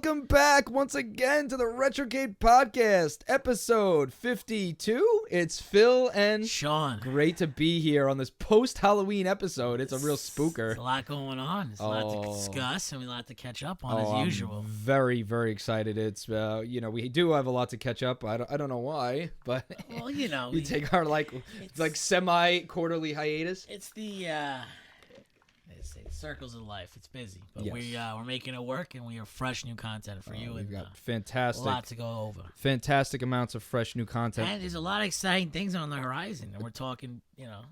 Welcome back once again to the Retrocade podcast, episode 52. It's Phil and Sean. Great to be here on this post-Halloween episode. It's a real spooker. There's a lot going on. There's a lot to discuss and a lot to catch up on as usual. I'm very, very excited. It's, we do have a lot to catch up. I don't know why, but well, we take our semi-quarterly hiatus. It's the circles of life. It's busy, but yes. we're making it work, and we have fresh new content for you. We've got fantastic, a lot to go over. Fantastic amounts of fresh new content, and there's a lot of exciting things on the horizon, and we're talking,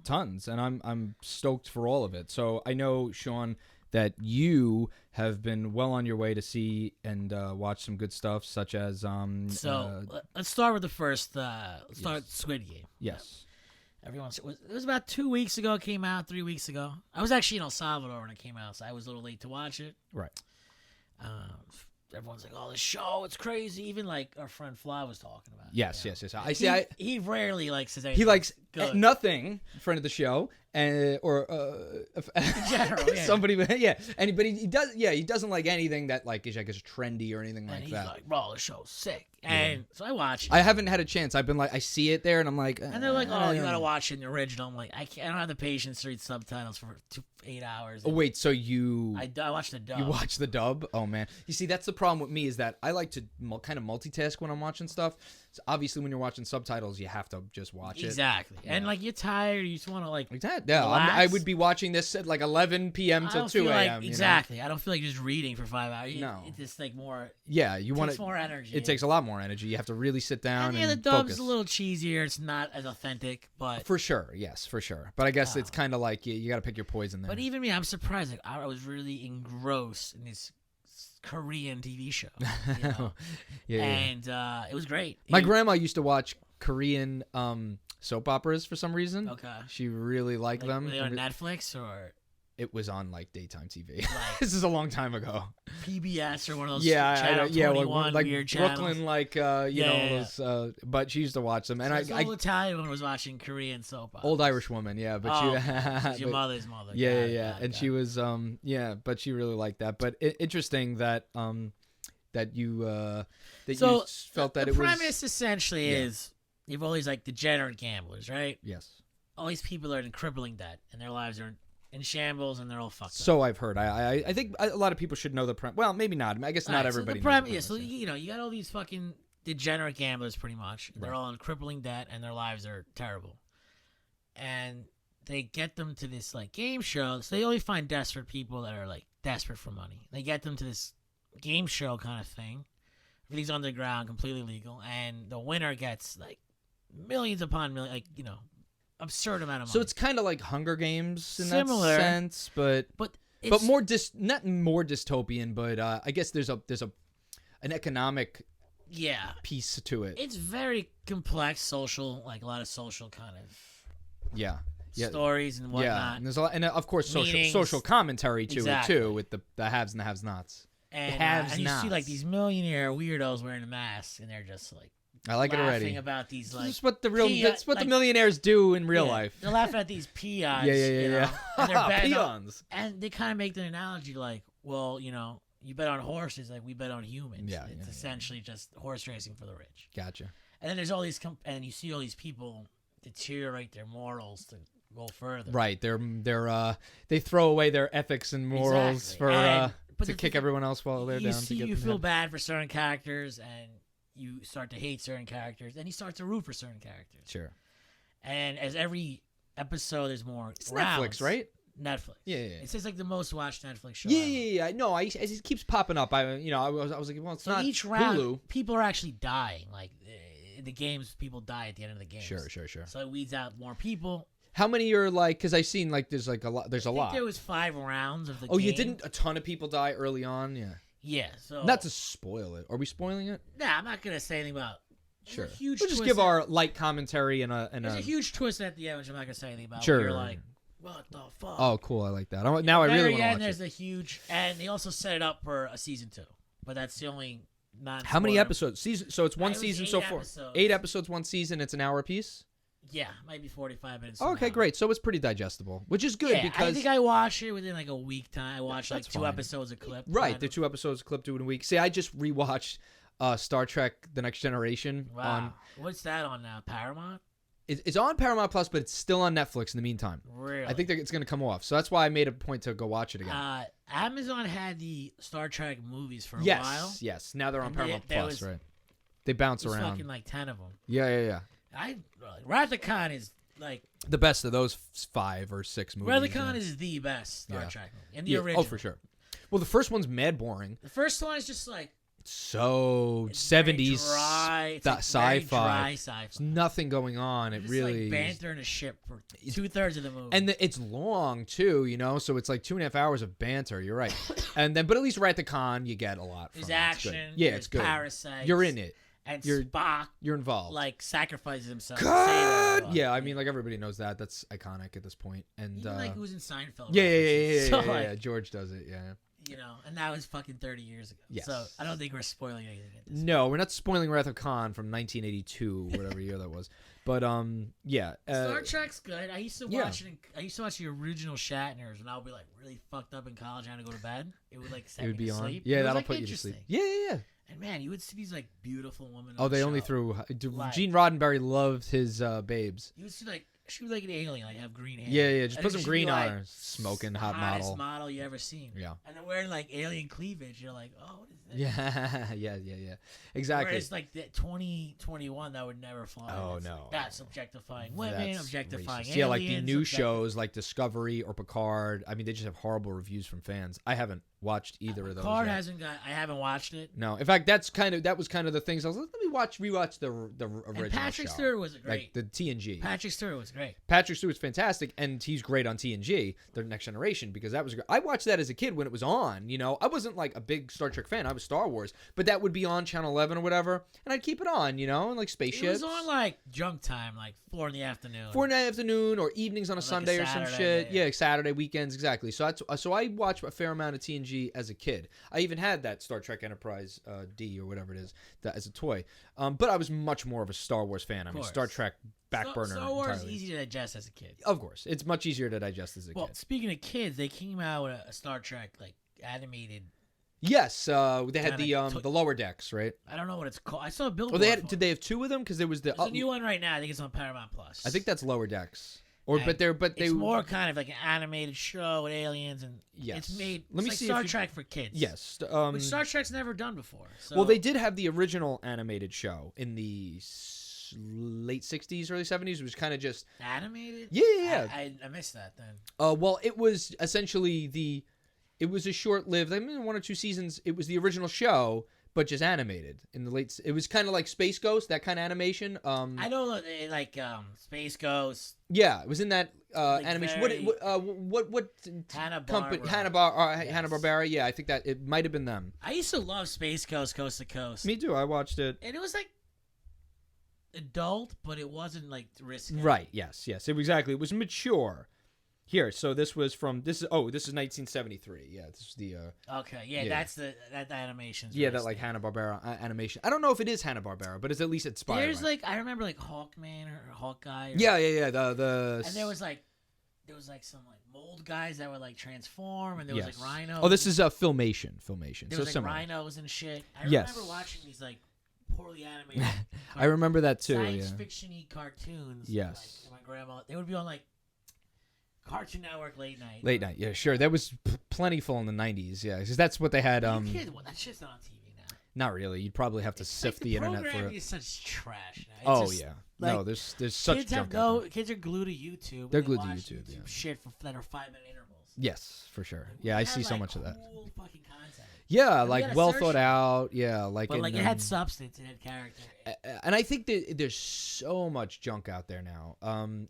tons. And I'm stoked for all of it. So I know, Sean, that you have been well on your way to see and watch some good stuff, such as let's start with the first. Let's start with Squid Game. Yes. It was about 2 weeks ago. It came out 3 weeks ago. I was actually in El Salvador when it came out, so I was a little late to watch it. Right. Everyone's like, "Oh, this show, it's crazy." Even like our friend Fly was talking about it. Yes. He rarely says anything. He likes good. nothing. Friend of the show, or general, yeah. somebody, yeah. Anybody, he does, yeah. He doesn't like anything that is trendy or anything like he's that. Like, bro, the show's sick, and so I watch it. I haven't had a chance. I've been like, I see it there, and I'm like, and they're like, "Oh, you gotta watch it in the original." I'm like, I don't have the patience to read subtitles for 8 hours. Oh wait, so you? I watched the dub. You watch the dub? Oh man, you see, that's the problem with me is that I like to kind of multitask when I'm watching stuff. So obviously, when you're watching subtitles, you have to just watch it. Exactly, and you're tired, you just want to like that. Yeah, I would be watching this at like 11 p.m. to 2 a.m. Exactly, I don't feel like just reading for 5 hours. No, it's just like more. Yeah, you want more energy. It takes a lot more energy. You have to really sit down and the dub's focus. A little cheesier. It's not as authentic, but for sure, yes, for sure. But I guess it's kind of like you got to pick your poison there. But even me, I'm surprised. Like I was really engrossed in this Korean TV show, and it was great. My grandma used to watch Korean soap operas for some reason. Okay, she really liked them. Were they on Netflix or? It was on like daytime TV. This is a long time ago. PBS or one of those channel 21 like weird Brooklyn, channels. those. But she used to watch them, and so I Italian one was watching Korean soap operas. Old Irish woman, yeah. But she's your mother's mother. Yeah. And she was but she really liked that. But interesting that that you felt that the it was. The premise essentially is you've all these like degenerate gamblers, right? Yes. All these people are in crippling debt, and their lives are in shambles, and they're all fucked up. So I've heard. I think a lot of people should know the premise. Well, maybe not. I guess not everybody. So the premise, so you got all these fucking degenerate gamblers, pretty much. They're all in crippling debt, and their lives are terrible. And they get them to this like game show. So they only find desperate people that are like desperate for money. They get them to this game show kind of thing. Everything's underground, completely legal, and the winner gets like millions upon millions, like absurd amount of money. So it's kind of like Hunger Games in Similar, that sense, but more not more dystopian, but I guess there's an economic piece to it. It's very complex, social, like a lot of social kind of stories and whatnot. Yeah, and there's a lot, and of course social commentary to it too, with the haves and the have-nots. And you see like these millionaire weirdos wearing a mask, and they're just like. I like it already. About these like that's what the millionaires do in real life. They're laughing at these peons. Yeah. And they're peons. And they kind of make the analogy like, well, you bet on horses like we bet on humans. Yeah, it's essentially just horse racing for the rich. Gotcha. And then there's all these and you see all these people deteriorate their morals to go further. Right. They throw away their ethics and morals to kick everyone else while they're down. You feel bad for certain characters and. You start to hate certain characters, and you start to root for certain characters. Sure. And as every episode is more it's rounds, Netflix, right? Netflix. Yeah. It's just like the most watched Netflix show. Yeah. No, it keeps popping up. I was like, well, it's not each round, Hulu. People are actually dying. Like in the games, people die at the end of the game. Sure. So it weeds out more people. How many are like? Because I've seen like there's like a lot. There's a lot. There was 5 rounds of the game. Oh, you didn't? A ton of people die early on. Yeah. Yeah, so not to spoil it. Are we spoiling it? Nah, I'm not gonna say anything about. Sure. We'll just give our light commentary and there's a huge twist at the end, which I'm not gonna say anything about. Sure. You're like, what the fuck? Oh, cool. I like that. Now I really want to watch there's a huge, and they also set it up for a season 2, but that's the only How many episodes? So it's one season so far. 8 episodes. 8 episodes, one season. It's an hour apiece. Yeah, might be 45 minutes. Okay, now. great. So it's pretty digestible, which is good Yeah, because I think I watched it within like a week time. I watched like That's 2 fine. episodes of clip. right, the 2 episodes clipped in a week. See, I just rewatched Star Trek: The Next Generation. Wow. What's that on now? Paramount? It's on Paramount Plus, but it's still on Netflix in the meantime. Really? I think that it's going to come off, so that's why I made a point to go watch it again. Amazon had the Star Trek movies for a yes, while. yes. Now they're on And Paramount there Plus, was- right? They bounce There's around. fucking like 10 of them. Yeah. Wrath of Khan is like The best of those 5 or 6 movies. Wrath of Khan yeah. is the best Star Yeah. Trek movie. And the original. Oh, for sure. Well, the first one's mad boring. The first one is just like So it's very 70s dry. It's like sci-fi. very dry sci-fi. There's nothing going on. It Just really like banter in a ship for 2/3 of the movie. and it's long too, so it's like 2.5 hours of banter. You're right. And then, but at least at the con, you get a lot. From there's it. action. It's good. Yeah, there's it's good. Parasites. You're in it. And You're- Spock You're involved. like sacrifices himself. to God! save everyone. Yeah, I mean, like everybody knows that. That's iconic at this point. And Even like who's in Seinfeld. yeah, references. So, yeah. like, George does it. Yeah. and that was fucking 30 years ago. Yes. So I don't think we're spoiling anything at this. No, we're not spoiling Wrath of Khan from 1982, whatever year that was. But yeah. Star Trek's good. I used to yeah. watch it. I used to watch the original Shatners when I would be like really fucked up in college and I had to go to bed. It would like set It would me be to on. sleep. Yeah, It was, that'll like, put you to sleep. interesting. Yeah. And man, you would see these like beautiful women. Oh, on they the only show. threw. Like- Gene Roddenberry loved his babes. You would see like she was like an alien, like have green hair. Yeah. Just And put then some she'd green be, on like, her. Smoking hot hottest model. model you ever seen. Yeah. And then wearing like alien cleavage, you're like, oh, what is that? Yeah. Exactly. Whereas like the 2021, that would never fly. Oh, It's no. like, that's objectifying women, That's objectifying racist. aliens. Yeah, like the new objecti- shows like Discovery or Picard. I mean, they just have horrible reviews from fans. I haven't watched either of those. Picard yet. hasn't got. I haven't watched it. No, in fact, that was kind of the things I was like, let me rewatch the original And Patrick show. Stewart was great. Like the TNG. Patrick Stewart was great. Patrick Stewart's fantastic, and he's great on TNG, The Next Generation, because that was great. I watched that as a kid when it was on. I wasn't like a big Star Trek fan. I was Star Wars, but that would be on Channel 11 or whatever, and I'd keep it on, and like spaceships. It was on like junk time, like 4 in the afternoon. 4 in the afternoon or evenings on a Like a Sunday or some Saturday, shit. yeah. Yeah, Saturday weekends, exactly. So I watched a fair amount of TNG as a kid. I even had that Star Trek Enterprise D or whatever it is that as a toy. But I was much more of a Star Wars fan. I mean, course. Star Trek back burner. Star Wars is entirely. easy to digest as a kid. Of course, it's much easier to digest as a Well, kid. speaking of kids, they came out with a Star Trek like animated. Yes, they had Kinda the lower decks, right? I don't know what it's called. I saw a billboard. Oh, for did it. they have 2 of them? Because there was the. There's a new one right now. I think it's on Paramount Plus. I think that's lower decks. Or And but they it's more kind of like an animated show with aliens, and Yes. it's made. Let me like see if Star you- Trek for kids. Yes. Which Star Trek's never done before. So, Well, they did have the original animated show in the late 60s, early 70s. It was kind of just animated. yeah. I missed that then. Well, it was essentially it was a short-lived. I mean, 1 or 2 seasons. It was the original show, but just animated in the late. It was kind of like Space Ghost, that kind of animation. I don't know, like Space Ghost, Yeah, it was in that Like animation. very- What company? Hanna-Barbera. Hanna-Barbera. Yeah, I think that it might have been them. I used to love Space Ghost, Coast to Coast. Me too. I watched it. And it was like adult, but it wasn't like risky. Right. Yes. It was mature. Here, so this is 1973. Yeah, this is the Okay, yeah, Yeah. that's that animation. that like Hanna-Barbera animation. I don't know if it is Hanna-Barbera, but it's at least inspired. There's by it. like I remember like Hawkman or Hawkeye. Or, Yeah. The And there was like some like mold guys that would like transform, and there was like rhinos. Oh, this is Filmation. There So was like similar. rhinos and shit. I Yes. remember watching these like poorly animated. I remember that too. Science Yeah. fiction-y cartoons. Yes. Like, my grandma, they would be on like Cartoon Network late night. Late night. Yeah, sure. That was plentiful in the 90s. Yeah, because that's what they had. Well, that shit's not on TV now. Not really. You'd probably have to sift the internet for programming it. is such trash now. It's Oh just, yeah. like, No, there's such kids junk have out there. kids are glued to YouTube. They're and they glued to watch YouTube, yeah. Shit that are 5-minute intervals. Yes, for sure. We Yeah, I had, see so like, much of that. Cool fucking content. Yeah, And we like gotta well search thought it. out. Yeah, like But in, like it had substance, it had character. and I think that there's so much junk out there now,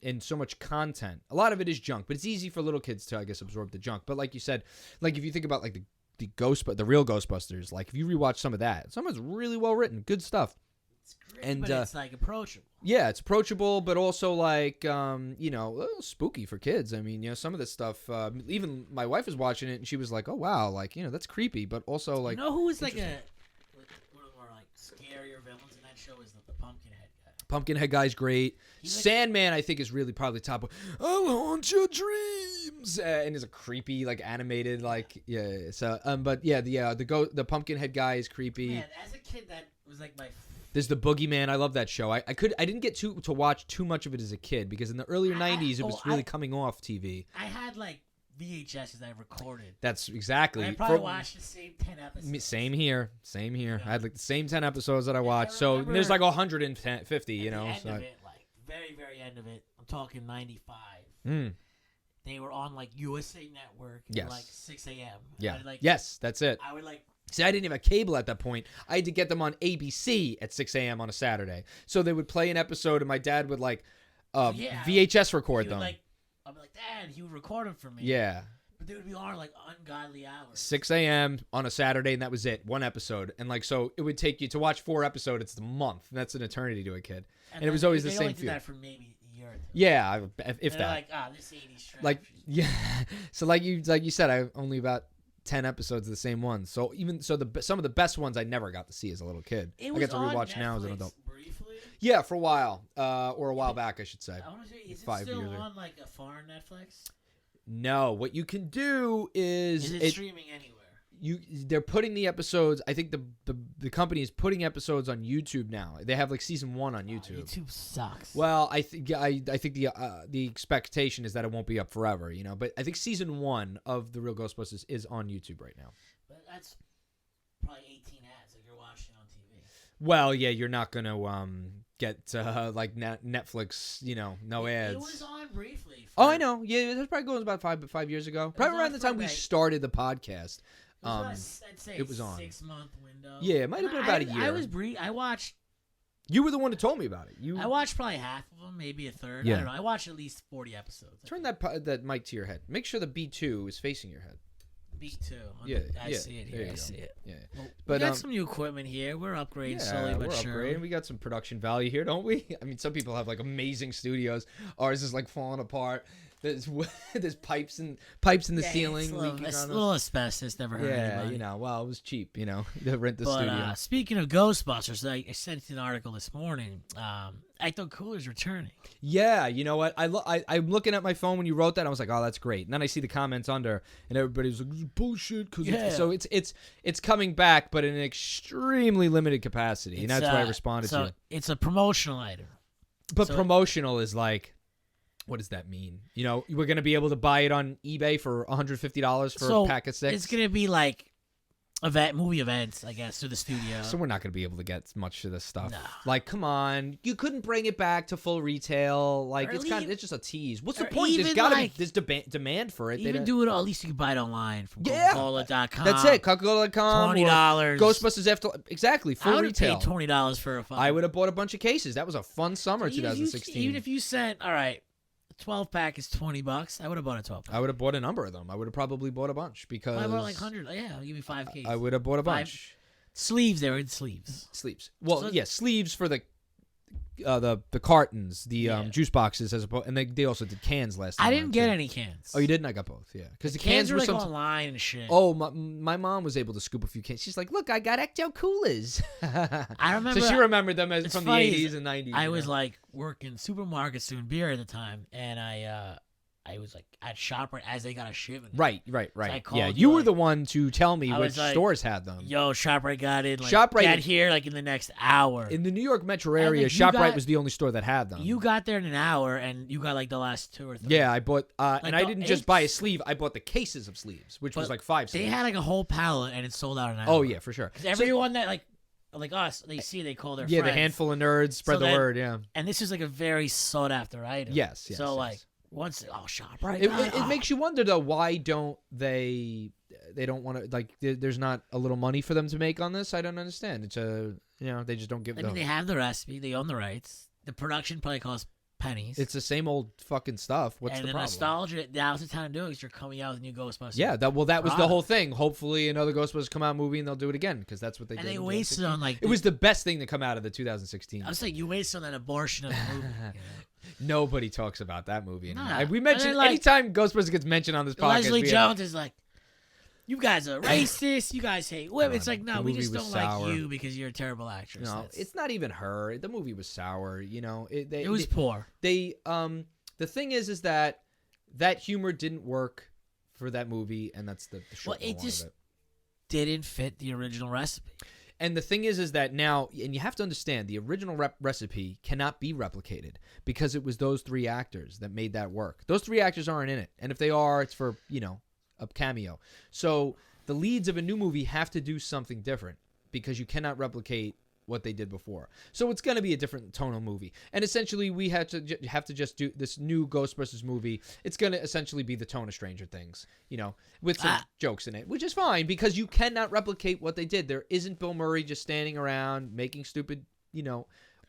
and so much content. A lot of it is junk, but it's easy for little kids to, I guess, absorb the junk. But like you said, like if you think about like the real Ghostbusters, like if you rewatch some of that, some of it's really well written, good stuff. It's great, And, but it's like approachable. Yeah, it's approachable, but also like a little spooky for kids. I mean, some of this stuff. Even my wife was watching it, and she was like, "Oh wow, like that's creepy," but also like You know who was like one of the more like scarier villains in that show is the Pumpkinhead guy. Pumpkinhead Guy's great. He's like- Sandman, I think, is really probably top. I'll haunt your dreams, and is a creepy, like animated, like yeah. So, but yeah, the Pumpkinhead Guy is creepy. Man, as a kid, that was like my. There's the Boogeyman. I love that show. I didn't get to watch too much of it as a kid because in the earlier '90s it was really coming off TV. I had like VHSs I recorded. That's exactly. I probably watched the same 10 episodes. Same here. Yeah. I had like the same 10 episodes that I watched. So remember there's like 150, you know. At the end So of it, like very, very end of it, I'm talking 95. Mm. They were on like USA Network Yes. at like 6 a.m. Yeah. Like, Yes, that's it. I would like. See, I didn't even have cable at that point. I had to get them on ABC at 6 a.m. on a Saturday. So they would play an episode, and my dad would like VHS record them. I'd be like, Dad, he would record them for me. Yeah. But they would be on like ungodly hours. 6 a.m. on a Saturday, and that was it. One episode. And like, so it would take you to watch 4 episodes. It's a month. And that's an eternity to a kid. And it was always the same They few. did that for maybe a year or two. Yeah, if They're that. like, this 80s trash. Like, yeah. So like you said, I only about 10 episodes of the same ones. So some of the best ones I never got to see as a little kid. It I was get to on rewatch Netflix now as an adult. briefly. Yeah, for a while, or a while back, I should say. I want to say, is it 5 still years ago. on like a foreign Netflix? No, what you can do is Is it streaming anywhere? they're putting the episodes. I think the company is putting episodes on YouTube now. They have like season 1 on YouTube. YouTube sucks. Well, I think the expectation is that it won't be up forever, you know. But I think season 1 of The Real Ghostbusters is on YouTube right now. But that's probably 18 ads like you're watching on TV. Well, yeah, you're not gonna get like Netflix, you know, no ads. It was on briefly. Oh, I know. Yeah, that probably goes about 5 years ago. Probably around the time we started the podcast. I'd say it was on 6-month window. Yeah, it might have been about a year. I watched. You were the one who told me about it. I watched probably half of them, maybe a third. Yeah. I don't know. I watched at least 40 episodes. Turn that mic to your head. Make sure the B2 is facing your head. B2. Yeah, I see it here. I see it. Yeah. Well, But, we got some new equipment here. We're upgrading slowly but we're surely. upgrading. We got some production value here, don't we? I mean, some people have like amazing studios. Ours is like falling apart. There's pipes in the ceiling. It's a leaking on us. little asbestos. Never hurt anybody. you know. Well, it was cheap, you know, to rent the But studio. speaking of Ghostbusters, I sent an article this morning. Ecto Cooler's returning. Yeah, you know what? I'm looking at my phone when you wrote that. I was like, oh, that's great. And then I see the comments under, and everybody was like, this is bullshit. So it's coming back, but in an extremely limited capacity, and that's why I responded to it. It's a promotional item. But promotional is like, what does that mean? You know, we're going to be able to buy it on eBay for $150 for a pack of 6. It's going to be like movie events, I guess, through the studio. So we're not going to be able to get much of this stuff. No. Like, come on, you couldn't bring it back to full retail. Like, it's just a tease. What's the point? There's got to be this demand for it. Even do it. At least you can buy it online from Yeah. Coca-Cola.com. That's it. Coca-Cola.com. $20. Ghostbusters exactly full I would retail. have paid $20 for a fucking. I would have bought a bunch of cases. That was a fun summer, 2016. Even if you said, all right, 12 pack is $20. I would have bought a 12 pack. I would have bought a number of them. I would have probably bought a bunch because I bought like 100. Yeah, give me 5 cases. I would have bought a bunch. Sleeves. They were in sleeves. Sleeves. Well, So- yeah, sleeves for the cartons, the Yeah. juice boxes, as opposed, and they also did cans last time. I didn't get too. any cans. Oh, you didn't? I got both. Yeah, because the Cans cans were were like some. online and shit. Oh, my mom was able to scoop a few cans. She's like, "Look, I got Ecto Coolers." I remember. So she remembered them it's from funny, the 80s and 90s. I you was know? like working supermarkets doing beer at the time, and I was like at ShopRite as they got a shipment. Right. I Yeah, called you you, were like- the one to tell me I which was like, stores had them. Yo, ShopRite got it. Like, ShopRite- got here like in the next hour. In the New York metro And, area, like, you ShopRite got- was the only store that had them. You got there in an hour, and you got like the last 2 or 3. Yeah, I bought, and I the didn't just buy a sleeve. I bought the cases of sleeves, which was But like 5 They sleeves. had like a whole pallet, and it sold out in an hour. Oh yeah, for sure. 'Cause everyone that like us, they see, they call their Yeah, friends. the handful of nerds spread So the then- word. Yeah, And this is like a very sought after item. yes. So like once ShopRite. It makes you wonder though, why don't they don't want to, like, there's not a little money for them to make on this? I don't understand. It's they just don't give I mean, they have the recipe, they own the rights. The production probably costs pennies. It's the same old fucking stuff. What's and the problem? nostalgia. Now's the time to do it because you're coming out with a new Ghostbusters. Yeah, that was the product. whole thing. Hopefully another Ghostbusters come out movie and they'll do it again because that's what they And did. they in wasted 2016. on like. It was the best thing to come out of the 2016. I was saying you wasted on that abortion of the movie. Nobody talks about that movie anymore. Nah. We mention And then, like, anytime Ghostbusters gets mentioned on this podcast. Leslie we Jones is like, you guys are racist. You guys hate women. It's like, no, we just don't sour. like you because you're a terrible actress. No, it's not even her. The movie was sour. It was poor. The thing is that humor didn't work for that movie, and that's the short it just didn't fit the original recipe. And the thing is that now, and you have to understand, the original recipe cannot be replicated because it was those 3 actors that made that work. Those 3 actors aren't in it, and if they are, it's for a cameo. So the leads of a new movie have to do something different because you cannot replicate what they did before. So it's going to be a different tonal movie. And essentially, we have to just do this new Ghostbusters movie. It's going to essentially be the tone of Stranger Things, with some jokes in it, which is fine because you cannot replicate what they did. There isn't Bill Murray just standing around making stupid,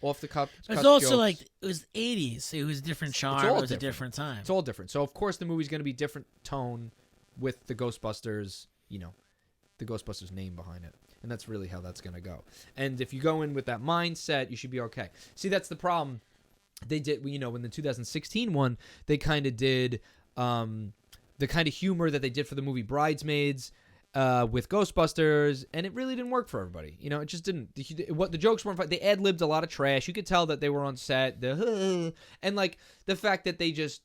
off the cuff. It's also jokes. like it was 80s. It was different charm. It was a different time. It's all different. So of course the movie's going to be different tone with the Ghostbusters, the Ghostbusters name behind it. And that's really how that's going to go. And if you go in with that mindset, you should be okay. See, that's the problem. They did, in the 2016 one, they kind of did the kind of humor that they did for the movie Bridesmaids with Ghostbusters, and it really didn't work for everybody. It just didn't. The jokes weren't fun. They ad-libbed a lot of trash. You could tell that they were on set. And like the fact that they just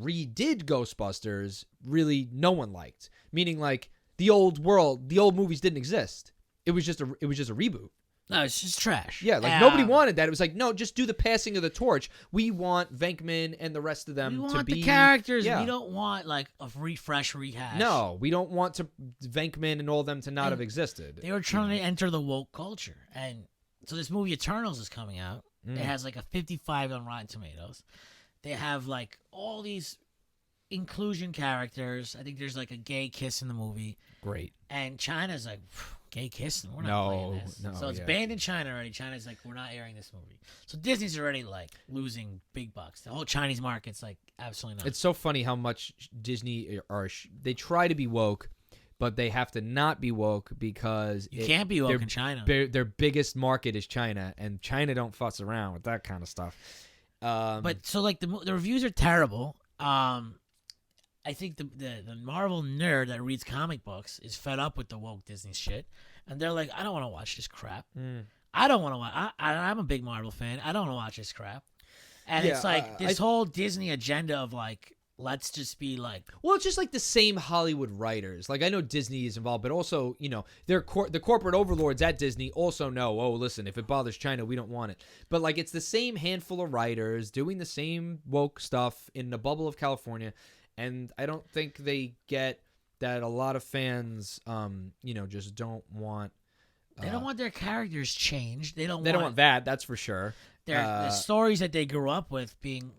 redid Ghostbusters, really no one liked. Meaning like the old movies didn't exist. It was just a reboot. No, it's just trash. Yeah, like nobody wanted that. It was like, no, just do the passing of the torch. We want Venkman and the rest of them to be... We want the characters. Yeah. We don't want like a rehash. No, we don't want Venkman and all them to not have existed. They were trying to enter the woke culture. And so this movie Eternals is coming out. It has like a 55 on Rotten Tomatoes. They have like all these inclusion characters. I think there's like a gay kiss in the movie. Great. And China's like... Gay kissing. We're not playing this. No, so it's banned in China already. China's like, we're not airing this movie. So Disney's already like losing big bucks. The whole Chinese market's like absolutely not. It's so funny how much Disney they try to be woke, but they have to not be woke because you can't be woke in China. Their biggest market is China, and China don't fuss around with that kind of stuff. But so like the reviews are terrible. I think the Marvel nerd that reads comic books is fed up with the woke Disney shit, and they're like, I don't want to watch this crap. I don't want to watch. I'm a big Marvel fan. I don't want to watch this crap. And it's like this whole Disney agenda of like, let's just be like... Well, it's just like the same Hollywood writers. Like, I know Disney is involved, but also, the corporate overlords at Disney also know, oh, listen, if it bothers China, we don't want it. But, like, it's the same handful of writers doing the same woke stuff in the bubble of California. And I don't think they get that a lot of fans, just don't want... They don't want their characters changed. They don't want that, that's for sure. The stories that they grew up with being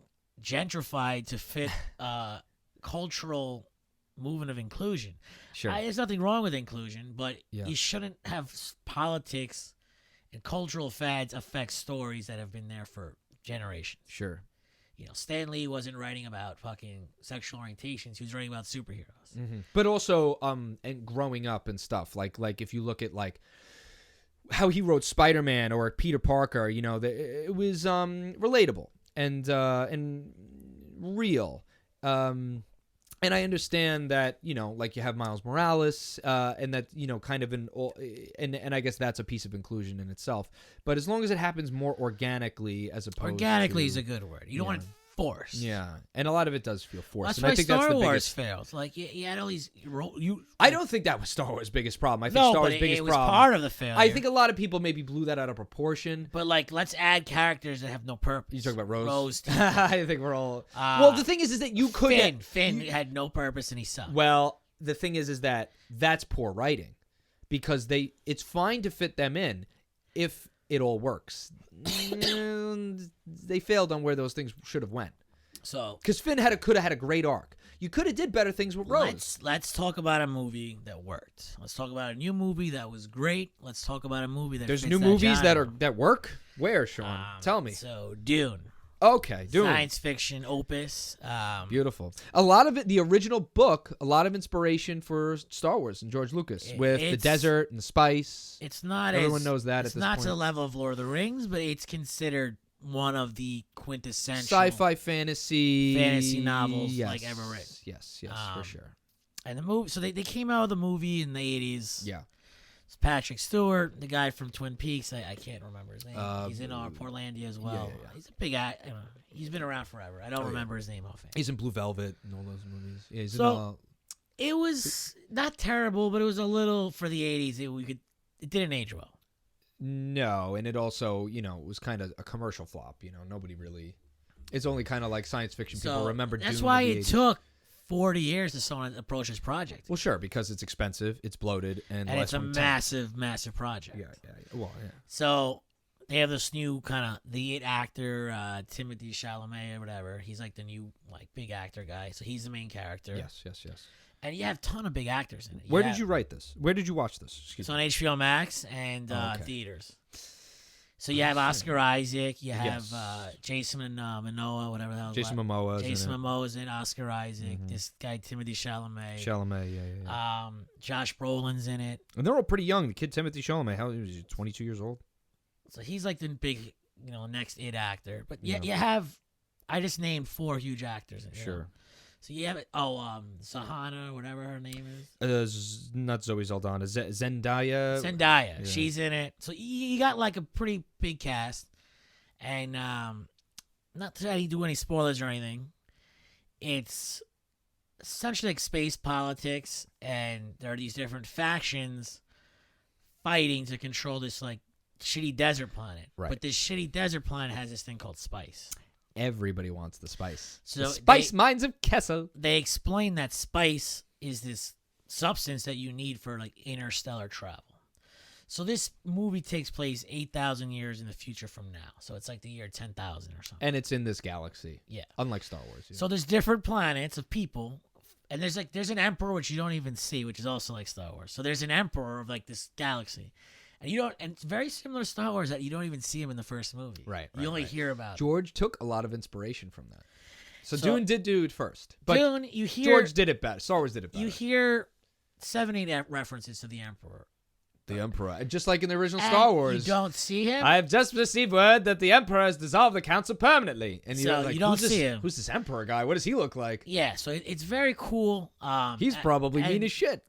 gentrified to fit cultural movement of inclusion. Sure. There's nothing wrong with inclusion, but you shouldn't have politics and cultural fads affect stories that have been there for generations. Sure. Stan Lee wasn't writing about fucking sexual orientations. He was writing about superheroes. Mm-hmm. But also, and growing up and stuff. Like if you look at like how he wrote Spider-Man or Peter Parker, it was relatable and real. And I understand that, like you have Miles Morales, and that, kind of and I guess that's a piece of inclusion in itself. But as long as it happens more organically as opposed Organically to, is a good word. You don't want force. Yeah. And a lot of it does feel forced. That's and why I think Star that's the Wars biggest... failed. Like, you had all these... I don't think that was Star Wars' biggest problem. I think Star Wars' biggest problem... it was part of the failure. I think a lot of people maybe blew that out of proportion. But, like, let's add characters that have no purpose. You talking about Rose? Rose. I think we're all... well, the thing is that you could... Finn had no purpose and he sucked. Well, the thing is that that's poor writing. Because it's fine to fit them in if it all works. They failed on where those things should have went. So, because Finn could have had a great arc. You could have did better things with Rose. Let's talk about a movie that worked. Let's talk about a new movie that was great. Let's talk about a movie that there's fits new that movies genre. that work. Where, Sean? Tell me. So Dune. Okay, Dune. Science fiction opus. Beautiful. A lot of it, the original book, a lot of inspiration for Star Wars and George Lucas with the desert and the spice. It's not. Everyone knows that. It's at this not point. to the level of Lord of the Rings, but it's considered one of the quintessential sci-fi fantasy novels like ever written. Yes, for sure. And the movie, so they came out of the movie in the 80s. Yeah. It's Patrick Stewart, the guy from Twin Peaks. I can't remember his name. He's in Portlandia as well. Yeah. He's a big guy. He's been around forever. I don't remember his name offhand. He's in Blue Velvet and all those movies. Yeah, he's it was not terrible, but it was a little for the 80s. It didn't age well. No, and it also, was kind of a commercial flop. Nobody really. It's only kind of like science fiction people remember. That's Dune why in the it 80s. took 40 years to someone approach this project. Well, sure, because it's expensive, it's bloated, and it's a massive, massive project. Yeah. Well, yeah. So they have this new kind of the it actor, Timothée Chalamet or whatever. He's like the new big actor guy. So he's the main character. Yes. And you have a ton of big actors in it. Where did you write this? Where did you watch this? It's on HBO Max and theaters. So you have Oscar Isaac, you have Jason Momoa, whatever the hell. Jason Momoa. Jason Momoa's in Oscar Isaac. This guy Timothée Chalamet. Yeah. Josh Brolin's in it. And they're all pretty young. The kid Timothée Chalamet, how was he? 22 years old. So he's like the big, next it actor. But you have, I just named 4 huge actors in it. Sure. So you have Sahana, whatever her name is. Not Zoe Saldana. Zendaya. Zendaya. Yeah. She's in it. So you got like a pretty big cast. And not to do any spoilers or anything, it's essentially like space politics, and there are these different factions fighting to control this like shitty desert planet. Right. But this shitty desert planet has this thing called spice. Everybody wants the spice. So the spice mines of Kessel. They explain that spice is this substance that you need for like interstellar travel. So this movie takes place 8,000 years in the future from now. So it's like the year 10,000 or something. And it's in this galaxy. Yeah. Unlike Star Wars. Yeah. So there's different planets of people. And there's an emperor which you don't even see, which is also like Star Wars. So there's an emperor of like this galaxy. And it's very similar to Star Wars that you don't even see him in the first movie. Right. You only hear about it. George took a lot of inspiration from that. So Dune did do it first. But Dune, you hear George did it better. Star Wars did it better. You hear 7-8 references to the Emperor. The Emperor. Just like in the original Star Wars. You don't see him? I have just received word that the Emperor has dissolved the council permanently. And you don't see him. Who's this Emperor guy? What does he look like? Yeah, so it's very cool. He's probably mean as shit.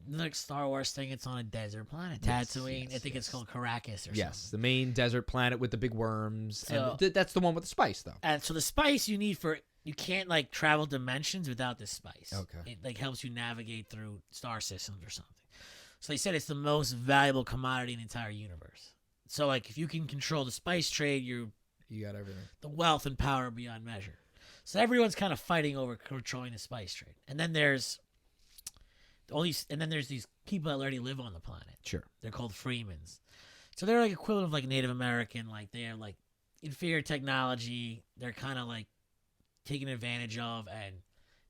The Star Wars thing, it's on a desert planet, Tatooine. I think it's called Caracas or something. Yes, the main desert planet with the big worms. So, and that's the one with the spice, though. And so the spice you need you can't like travel dimensions without this spice. Okay. It like helps you navigate through star systems or something. So they said it's the most valuable commodity in the entire universe. So like if you can control the spice trade, you got everything. The wealth and power beyond measure. So everyone's kind of fighting over controlling the spice trade. And then there's these people that already live on the planet. Sure. They're called Freemans. So they're like equivalent of like Native American, like they are like inferior technology. They're kind of like taken advantage of, and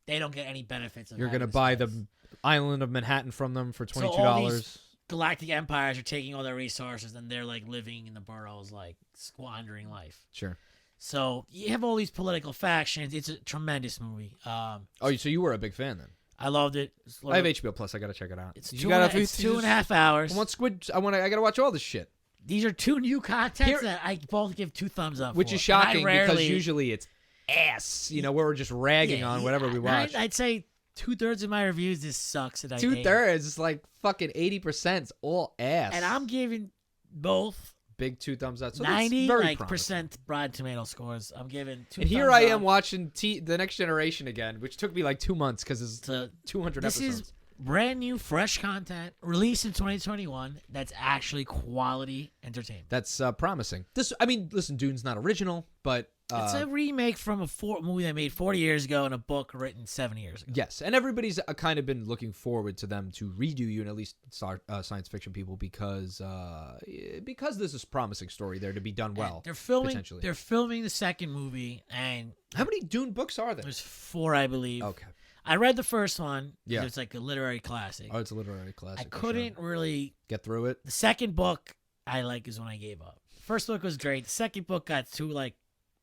they don't get any benefits of You're going to buy the island of Manhattan from them for $22. So all these galactic empires are taking all their resources, and they're like living in the boroughs, like squandering life. Sure. So you have all these political factions. It's a tremendous movie. So you were a big fan then? I loved it. I have HBO Plus. I gotta check it out. It's 2.5 hours. I want Squid. I gotta watch all this shit. These are 2 new contents that I both give 2 thumbs up. Which is shocking because usually it's ass. We're just ragging on whatever we watch. I'd say 2/3 of my reviews this sucks. 2/3 is like fucking 80% is all ass. And I'm giving both big 2 thumbs up. So 90% Rotten Tomato scores. I'm giving 2 And here I am watching The Next Generation again, which took me like 2 months because it's 200 episodes. This is brand new, fresh content released in 2021 that's actually quality entertainment. That's promising. Listen, Dune's not original, but it's a remake from a movie they made 40 years ago and a book written 7 years ago. Yes, and everybody's kind of been looking forward to them to redo Dune, at least science fiction people, because there's this promising story there to be done well. They're filming the second movie, and how many Dune books are there? There's 4, I believe. Okay. I read the first one. Yeah. It's like a literary classic. Oh, it's a literary classic. I couldn't really get through it. The second book I like is when I gave up. First book was great. The second book got too like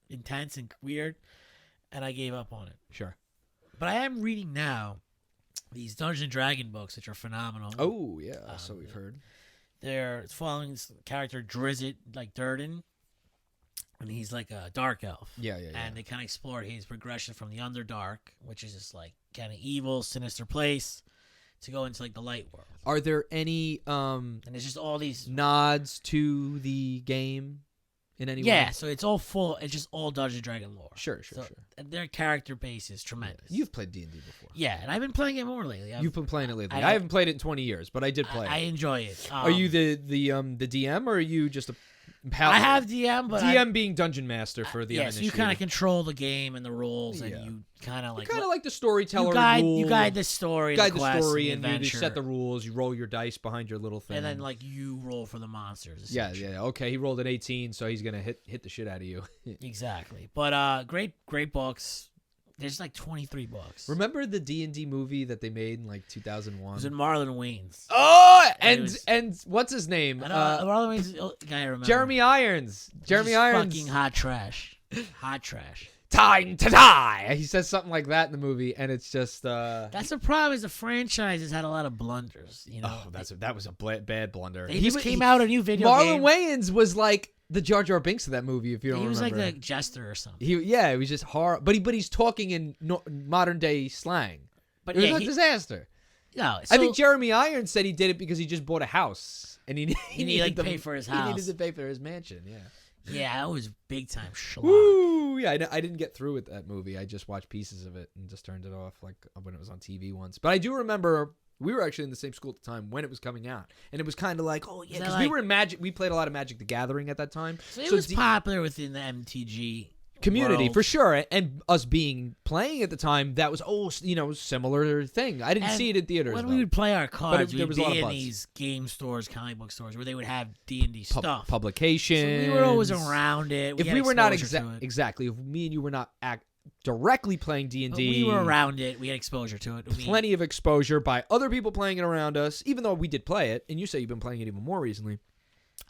intense and weird, and I gave up on it. Sure. But I am reading now these Dungeons & Dragon books, which are phenomenal. Oh, yeah. So we've heard. They're following this character Drizzt, like Durden. and he's like a dark elf. Yeah. And they kind of explore his progression from the Underdark, which is this like kind of evil, sinister place, to go into like the light world. Are there any And it's just all these nods to the game in any way? Yeah, so it's all full. It's just all Dungeons and Dragon lore. Sure. And their character base is tremendous. You've played D&D before. Yeah, and I've been playing it more lately. You've been playing it lately. I haven't played it in 20 years, but I did play I it. enjoy it. Are you the DM, or are you just a I have DM, but DM being dungeon master for the so you kind of control the game and the rules, and you kind of like the storyteller. You guide the story, guide the the story, and you set the rules. You roll your dice behind your little thing, and then like you roll for the monsters. Yeah. Okay, he rolled an 18, so he's gonna hit the shit out of you. Exactly, but great books. There's like 23 books. Remember the D&D movie that they made in like 2001? It was in Marlon Wayans. Oh, and what's his name? Marlon Wayans, guy I remember. Jeremy Irons. Jeremy Irons. Fucking hot trash. Hot trash. Time to die. He says something like that in the movie, and it's just. That's the problem. Is the franchise has had a lot of blunders. You know. Oh, that was a bad blunder. He came out a new video Marlon game. Wayans was like the Jar Jar Binks of that movie, if you don't remember. He was like the jester or something. He was just hard, but he's talking in modern day slang. But it was a disaster. No, I think Jeremy Irons said he did it because he just bought a house and he needed to pay for his house. He needed to pay for his mansion. Yeah. Yeah, that was big time schlock. Woo! Yeah, I didn't get through with that movie. I just watched pieces of it and just turned it off like when it was on TV once. But I do remember we were actually in the same school at the time when it was coming out, and it was kind of like, oh yeah, because we were in Magic. We played a lot of Magic the Gathering at that time, so it was popular within the MTG community world. For sure. And us playing at the time, that was similar thing. I didn't see it in theaters when we would play our cards. There was a lot of in these game stores, comic book stores, where they would have D&D stuff, publications. So we were always around it. If we were not exactly, if me and you were not directly playing D&D, but we were around it. We had exposure to it. Plenty of exposure by other people playing it around us. Even though we did play it, and you say you've been playing it even more recently.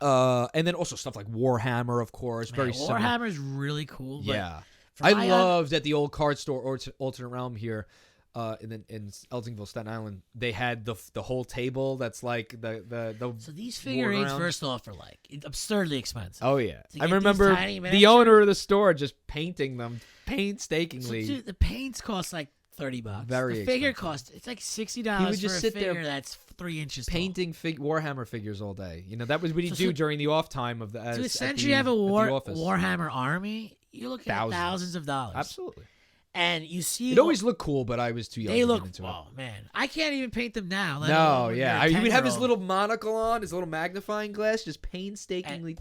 And then also stuff like Warhammer, of course. Very similar. Warhammer is really cool. Yeah, I loved at the old card store Alternate Realm here, in Eltingville, Staten Island. They had the whole table that's like the. So these figurines, first off, are like absurdly expensive. Oh yeah, I remember the owner of the store just painting them painstakingly. So, dude, the paints cost like $30. The figure cost it's like $60 he would just for sit a figure there that's 3 inches painting Warhammer figures all day. That was what he'd do during the off time of the. To essentially have a Warhammer army, you're looking at thousands of dollars. Absolutely. And you see, it always looked cool, but I was too young. They look. To get into oh man, I can't even paint them now. No, yeah, he would have his little monocle on, his little magnifying glass, just painstakingly.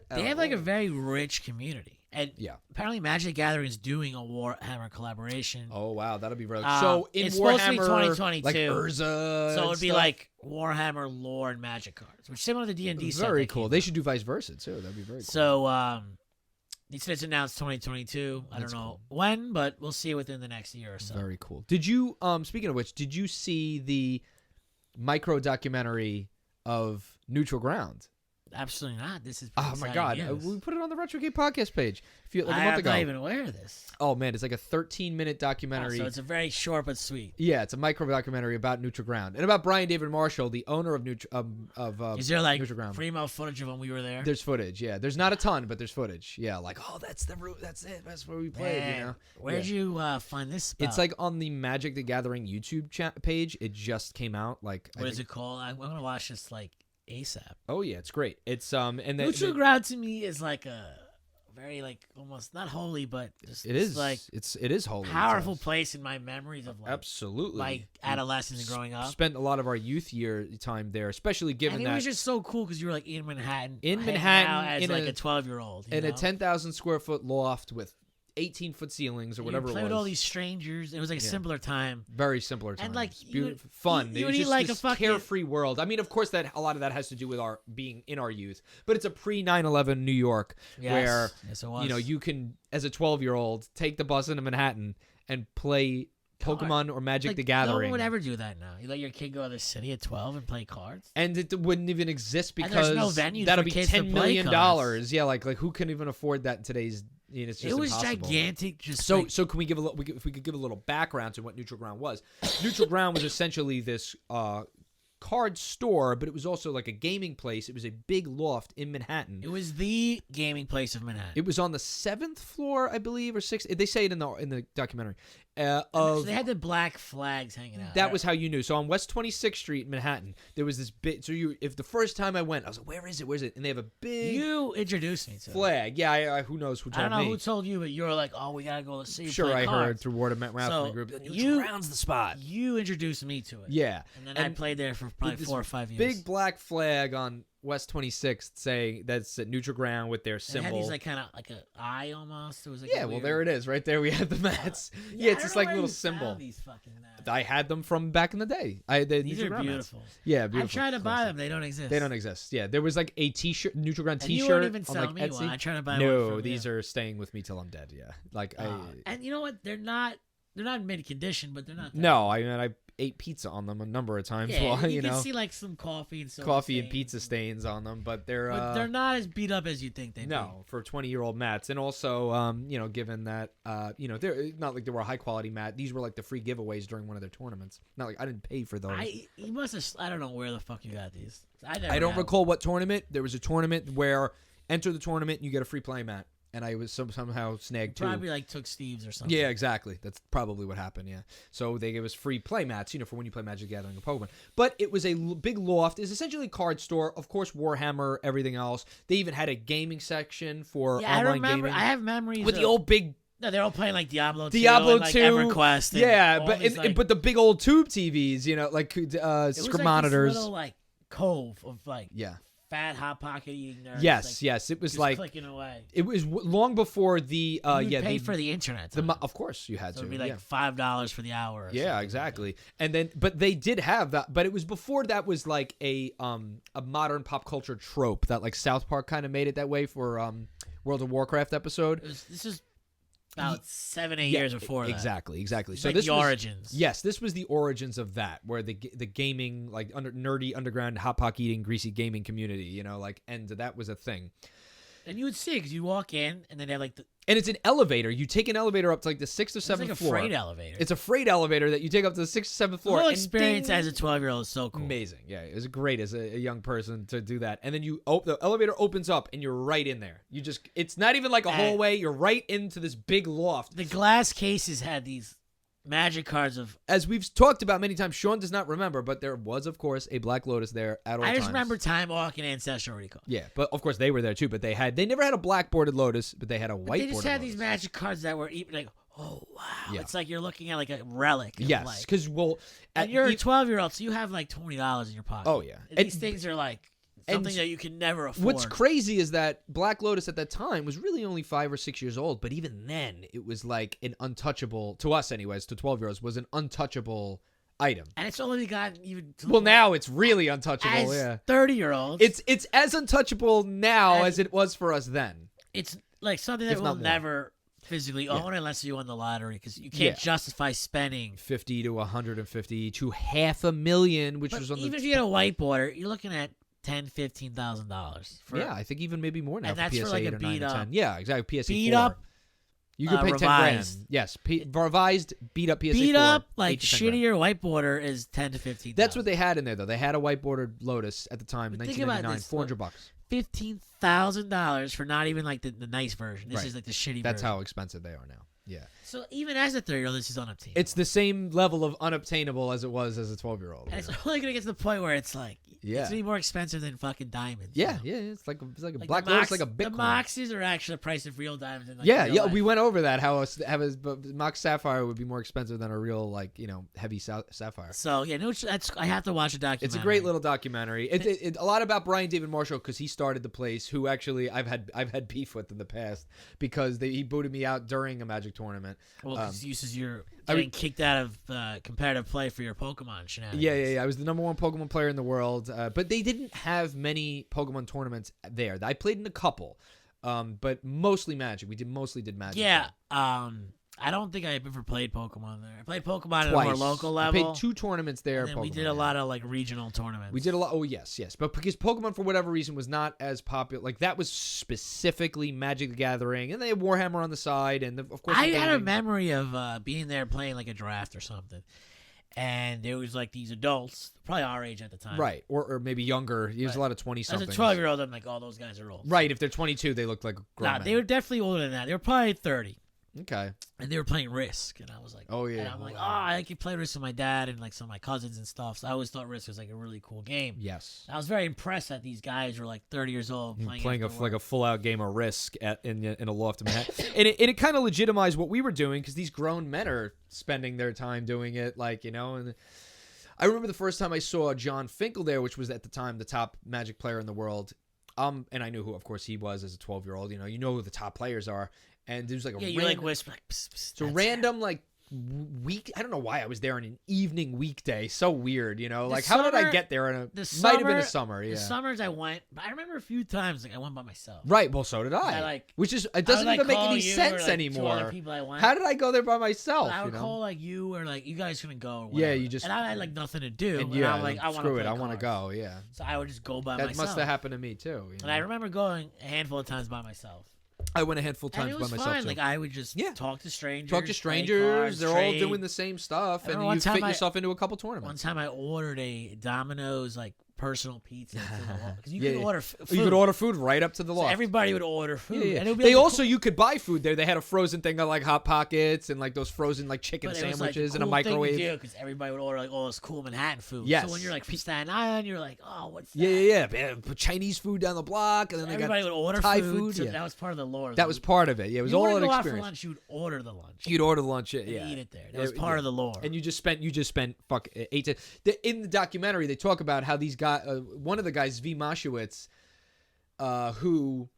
They have like a very rich community, and yeah, apparently Magic the Gathering is doing a Warhammer collaboration. Oh wow, that'll be really. So in it's Warhammer, supposed to be 2022, like Urza, so it'd be like Warhammer lore and Magic cards, which is similar to D&D stuff. Very cool. They should do vice versa too. That'd be very cool. So they said it's announced 2022. I don't know when, but we'll see within the next year or so. Very cool. Did you, speaking of which, did you see the micro documentary of Neutral Ground? Absolutely not. This is my god. We put it on the Retrocade podcast page a month ago. I'm not even aware of this. Oh man, it's like a 13-minute documentary. So it's a very short but sweet. Yeah, it's a micro documentary about Neutral Ground and about Brian David Marshall, the owner of Is there like Neutral Ground. Fremont footage of when we were there? There's footage. Yeah, there's not a ton, but there's footage. Yeah, like that's the route. That's it. That's where we played. Where'd you find this spot? It's like on the Magic the Gathering YouTube page. It just came out. Like what is it called? I'm gonna watch this like ASAP. Oh yeah, it's great. It's and Neutral Ground to me is like a very like almost not holy, but just, it is like it is holy. Powerful place in my memories of like absolutely like adolescence and growing up. Spent a lot of our youth year time there, especially given that it was just so cool because you were like in Manhattan as in like a 12-year-old in a 10,000 square foot loft with 18-foot ceilings or whatever it was. Played with all these strangers. It was like a simpler time. Very simpler time. And like fun. You it was just like this a carefree world. I mean, of course, that a lot of that has to do with our being in our youth, but it's a pre 9/11 New York where you can, as a 12-year-old, take the bus into Manhattan and play Pokemon or Magic the Gathering. No one would ever do that now. You let your kid go to the city at 12 and play cards, and it wouldn't even exist because there's no venues that'll for be kids $10 million. Cards. Yeah, like who can even afford that in today's? It's just it was impossible. Gigantic. Just so can we give if we could give a little background to what Neutral Ground was? Neutral Ground was essentially this card store, but it was also like a gaming place. It was a big loft in Manhattan. It was the gaming place of Manhattan. It was on the 7th floor, I believe, or 6th. They say it in the documentary. So they had the black flags hanging out. That was how you knew. So on West 26th Street in Manhattan, there was this big. So if the first time I went, I was like, "Where is it? Where's it?" And they have a big. You introduced me to flag. Yeah, who knows who told me? I don't know who told you, but you were like, "Oh, we gotta go see." Sure, I cards. heard through word of mouth from the group. Neutral Ground's the spot. You introduced me to it. Yeah, and then I played there for probably 4 or 5 years. Big black flag on West 26th saying that's at Neutral Ground with their symbol. It had these like kind of like an eye almost. It was like well, there it is, right there. We have the mats. It's just like a little symbol. These fucking mats. I had them from back in the day. These are beautiful. Mats. Yeah, beautiful. I tried to buy them. They don't exist. They don't exist. Yeah, there was like a T-shirt, Neutral Ground T-shirt. You weren't even on, selling like, me Etsy. one. I tried to buy one. No, these are staying with me till I'm dead. Yeah, and you know what? They're not in mint condition, but they're not. No, I ate pizza on them a number of times. Yeah, while, you can see like some coffee and pizza stains on them, but they're not as beat up as you think they. No, for 20-year-old mats, and also given that they're not like they were a high quality mat. These were like the free giveaways during one of their tournaments. Not like I didn't pay for those. You must have. I don't know where the fuck you got these. I don't recall what tournament. There was a tournament where enter the tournament and you get a free play mat. And I was somehow snagged too. Probably like took Steve's or something. Yeah, exactly. That's probably what happened. Yeah. So they gave us free play mats, for when you play Magic the Gathering or Pokemon. But it was a big loft. It's essentially a card store. Of course, Warhammer, everything else. They even had a gaming section for online gaming. I have memories with the old big. No, they're all playing like Diablo 2 Diablo and, 2, EverQuest. And but the big old tube TVs, like screen monitors. It was like this little cove of fat hot pocket eating nerds. Yes. It was like clicking away. It was long before the pay for the internet. Of course, you had to. It'd be like $5 for the hour. Yeah, exactly. And then, but they did have that. But it was before that was like a modern pop culture trope that like South Park kind of made it that way for World of Warcraft episode. This is about 7-8 years before that. Exactly. So like this was origins. Yes, this was the origins of that, where the gaming, like nerdy underground hot pocket eating greasy gaming community, and that was a thing. And you would see because you walk in and then they have like and it's an elevator. You take an elevator up to like the 6th or 7th floor. It's like floor. a freight elevator. It's a freight elevator that you take up to the 6th or 7th floor. The whole experience as a 12-year-old is so cool. Amazing. Yeah, it was great as a young person to do that. And then the elevator opens up and you're right in there. It's not even like a hallway. You're right into this big loft. The glass cases had these Magic cards of... As we've talked about many times, Sean does not remember, but there was, of course, a Black Lotus there at all times. I just remember Time Walk and Ancestral Recall. Yeah, but of course they were there too, but they never had a black-boarded Lotus, but they had a white-boarded Lotus. They just had these Magic cards that were like, oh, wow. Yeah. It's like you're looking at like a relic. Yes, because, and you're a 12-year-old, so you have like $20 in your pocket. Oh, yeah. And these things are like... something that you can never afford. What's crazy is that Black Lotus at that time was really only 5 or 6 years old, but even then it was like an untouchable, to us anyways, to 12-year-olds, was an untouchable item. And it's only gotten even... now it's really untouchable, as 30-year-olds. It's as untouchable now as it was for us then. It's like something that will never physically own unless you won the lottery, because you can't justify spending 50 to 150 to $500,000, which was on even if you get a whiteboard, you're looking at $10,000-$15,000. Yeah, I think even maybe more now. And that's for like a beat up. 10. Yeah, exactly. PSA beat 4. Up. You could pay revised. $10,000. Yes, revised beat up PSA 4. Beat up like shittier whiteboarder is $10,000 to $15,000. That's what they had in there though. They had a whiteboarded Lotus at the time in 1999, $400. $15,000 for not even like the nice version. This is like the shitty version. That's how expensive they are now. Yeah. So even as a 30-year-old, this is unobtainable. It's the same level of unobtainable as it was as a 12-year-old. And it's only gonna get to the point where it's like it's gonna be more expensive than fucking diamounds. Yeah, it's like a Black Lotus, like a Bitcoin. The Moxies are actually the price of real diamonds. In like we went over that how Mox Sapphire would be more expensive than a real heavy sapphire. So I have to watch a documentary. It's a great little documentary. It's a lot about Brian David Marshall, because he started the place. Who actually I've had beef with in the past because he booted me out during a Magic tournament. Well, because you're getting kicked out of competitive play for your Pokemon shenanigans. Yeah. I was the #1 Pokemon player in the world, but they didn't have many Pokemon tournaments there. I played in a couple, but mostly Magic. We mostly did Magic. Yeah. I don't think I ever played Pokemon there. I played Pokemon at a more local level. I played 2 tournaments there. And then we did a lot of like regional tournaments. We did a lot. Oh yes. But because Pokemon for whatever reason was not as popular, like that was specifically Magic the Gathering, and they had Warhammer on the side, and of course I had a memory of being there playing like a draft or something. And there was like these adults, probably our age at the time. Right. Or maybe younger. There's Right. a lot of 20-somethings. As a 12-year-old, I'm like, oh, those guys are old. Right. If they're 22, they look like grown Nah, men. they were definitely older than that. They were probably 30. Okay. And they were playing Risk. And I was like, Oh, yeah. And I'm like, I could play Risk with my dad and like some of my cousins and stuff. So I always thought Risk was like a really cool game. Yes. I was very impressed that these guys were like 30 years old Playing after like work. a full-out game of Risk in a loft in Manhattan. and it kind of legitimized what we were doing because these grown men are spending their time doing it, like, and I remember the first time I saw John Finkel there, which was at the time the top Magic player in the world. And I knew who, of course, he was as a 12-year-old. You know who the top players are. And there was like a you like whisper. Like, psst, psst, it's a that's random like week. I don't know why I was there on an evening weekday. So weird, Like, how did I summer- get there? the Might have been a summer- summer. Yeah. The summers I went, but I remember a few times like I went by myself. Right. Well, so did I. I It doesn't even make any you sense or, like, 2 anymore. other people I went. How did I go there by myself? I would call like you or like you guys couldn't go. Or Yeah, whatever. you just and I had like nothing to do. And I'm like, I want screw to it. I want to go. Yeah. So I would just go by That myself. must have happened to me too. And I remember going a handful of times by myself. I went a handful of And times it by was myself fine. too. Like I would just talk to strangers. Play cards, They're trade. all doing the same stuff, I and remember you one time fit yourself into a couple tournaments. One time I ordered a Domino's like personal pizza because you Yeah, could yeah. order food. You could order food right up to the So loft. everybody would order food. Yeah. And it would be They like also you could buy food there. They had a frozen thing of like Hot Pockets and like those frozen like chicken but it was, sandwiches like, and a microwave. Because everybody would order like all this cool Manhattan food. Yes. So when you're like from Staten Island, you're like, oh, what's that? Yeah. Man, put Chinese food down the block, and then Everybody they would got order Thai food. So Yeah. that was part of the lore. That was part of it. Yeah, it was you all wouldn't an go out for experience. lunch. You'd order the lunch. You'd order the lunch. and Yeah, eat it there. That was part of the lore. And you just spent fuck 8 to. In the documentary, they talk about how these guys. One of the guys, Voshowitz, who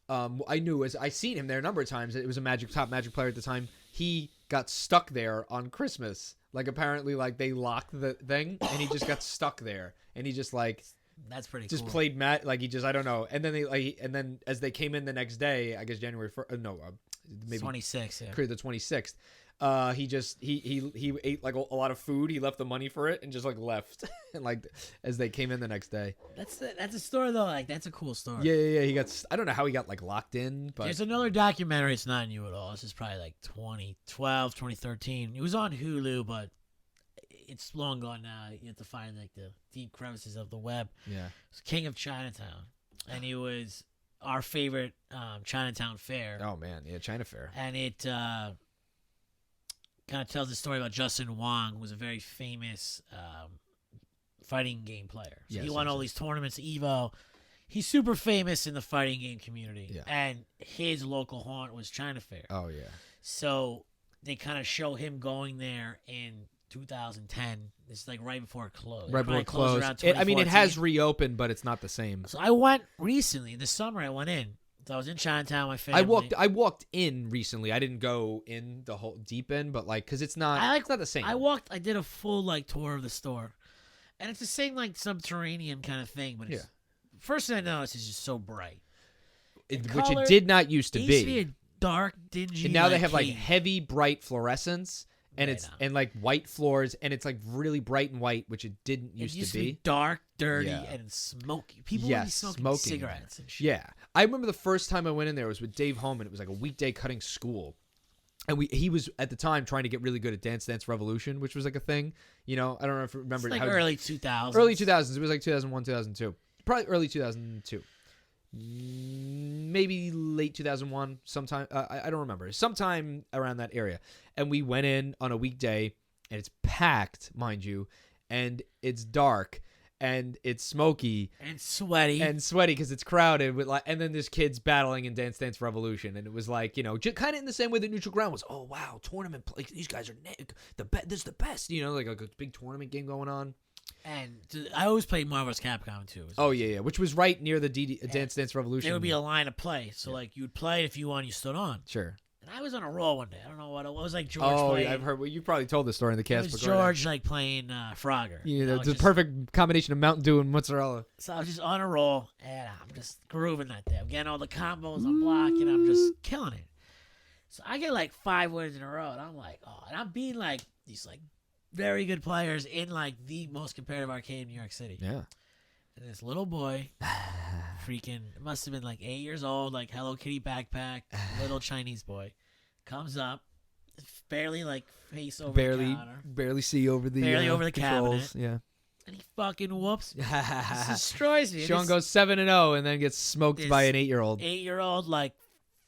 I knew I seen him there a number of times. It was a top Magic player at the time. He got stuck there on Christmas. Like apparently, like they locked the thing, and he just got stuck there, and he just like. That's pretty just cool. played like he just I don't know, and then as they came in the next day, I guess January 1st, maybe 26, yeah. the 26th. He ate like a lot of food. He left the money for it and just like left, and like as they came in the next day. That's a story though. Like that's a cool story. Yeah. He got. I don't know how he got like locked in, but There's another documentary. It's not new at all. This is probably like 2012, 2013. It was on Hulu, but it's long gone now. You have to find like the deep crevices of the web. yeah. It's King of Chinatown, and he was our favorite Chinatown fair. Oh man, yeah, China Fair. And it kind of tells the story about Justin Wong, who was a very famous fighting game player. So he won all these tournaments, Evo. He's super famous in the fighting game community. Yeah. And his local haunt was China Fair. Oh yeah. So they kind of show him going there in 2010. This is like right before it closed. Right before it closed. Around I mean, it has 2014. reopened, but it's not the same. So I went recently. This summer I went in. So I was in Chinatown with my family. I walked in recently. I didn't go in the whole deep in, but like because it's not the same. I did a full like tour of the store, and it's the same like subterranean kind of thing. But it's, first thing I noticed is just so bright, which it did not used to it be. used to be a dark, dingy. And now they like, have like cave. heavy bright fluorescence, and Yeah, it's no. and like white floors, and it's like really bright and white, which it didn't It used to be. dark, dirty, Yeah. and smoky. People would be smoking cigarettes and shit. Yeah, I remember the first time I went in there was with Dave Holman. It was like a weekday cutting school, and he was at the time trying to get really good at Dance Dance Revolution, which was like a thing. I don't know if you remember It's like how early 2000s. early 2000s. It was like 2001, 2002, probably early 2002. Maybe late 2001 sometime. I don't remember. Sometime around that area. And we went in on a weekday, and it's packed, mind you, and it's dark, and it's smoky and sweaty. because it's crowded with and then there's kids battling in Dance Dance Revolution, and it was like kind of in the same way that Neutral Ground was. Oh wow, tournament play. These guys are this is the best. Like a big tournament game going on. And I always played Marvel's Capcom too. Oh yeah, which was right near the Dance Dance Revolution. There would be a line of play, so like you'd play. If you won, you stood on. Sure. And I was on a roll one day. I don't know what it was. Like George. Oh, playing, yeah, I've heard. Well, you probably told this story in the It cast. was but go ahead. George like playing Frogger. Yeah, it's just, a perfect combination of Mountain Dew and mozzarella. So I was just on a roll, and I'm just grooving that day. I'm getting all the combos, I'm blocking, I'm just killing it. So I get like 5 wins in a row, and I'm like, oh, and I'm beating like these like very good players in like the most competitive arcade in New York City. Yeah. And this little boy, freaking, must have been like 8 years old, like Hello Kitty backpack, little Chinese boy, comes up, barely like face over barely the counter. barely see over the Barely over the controls. cabinet. Yeah. And he fucking whoops me. Just destroys me. Sean goes 7-0 and then gets smoked by an 8-year-old. 8-year-old, like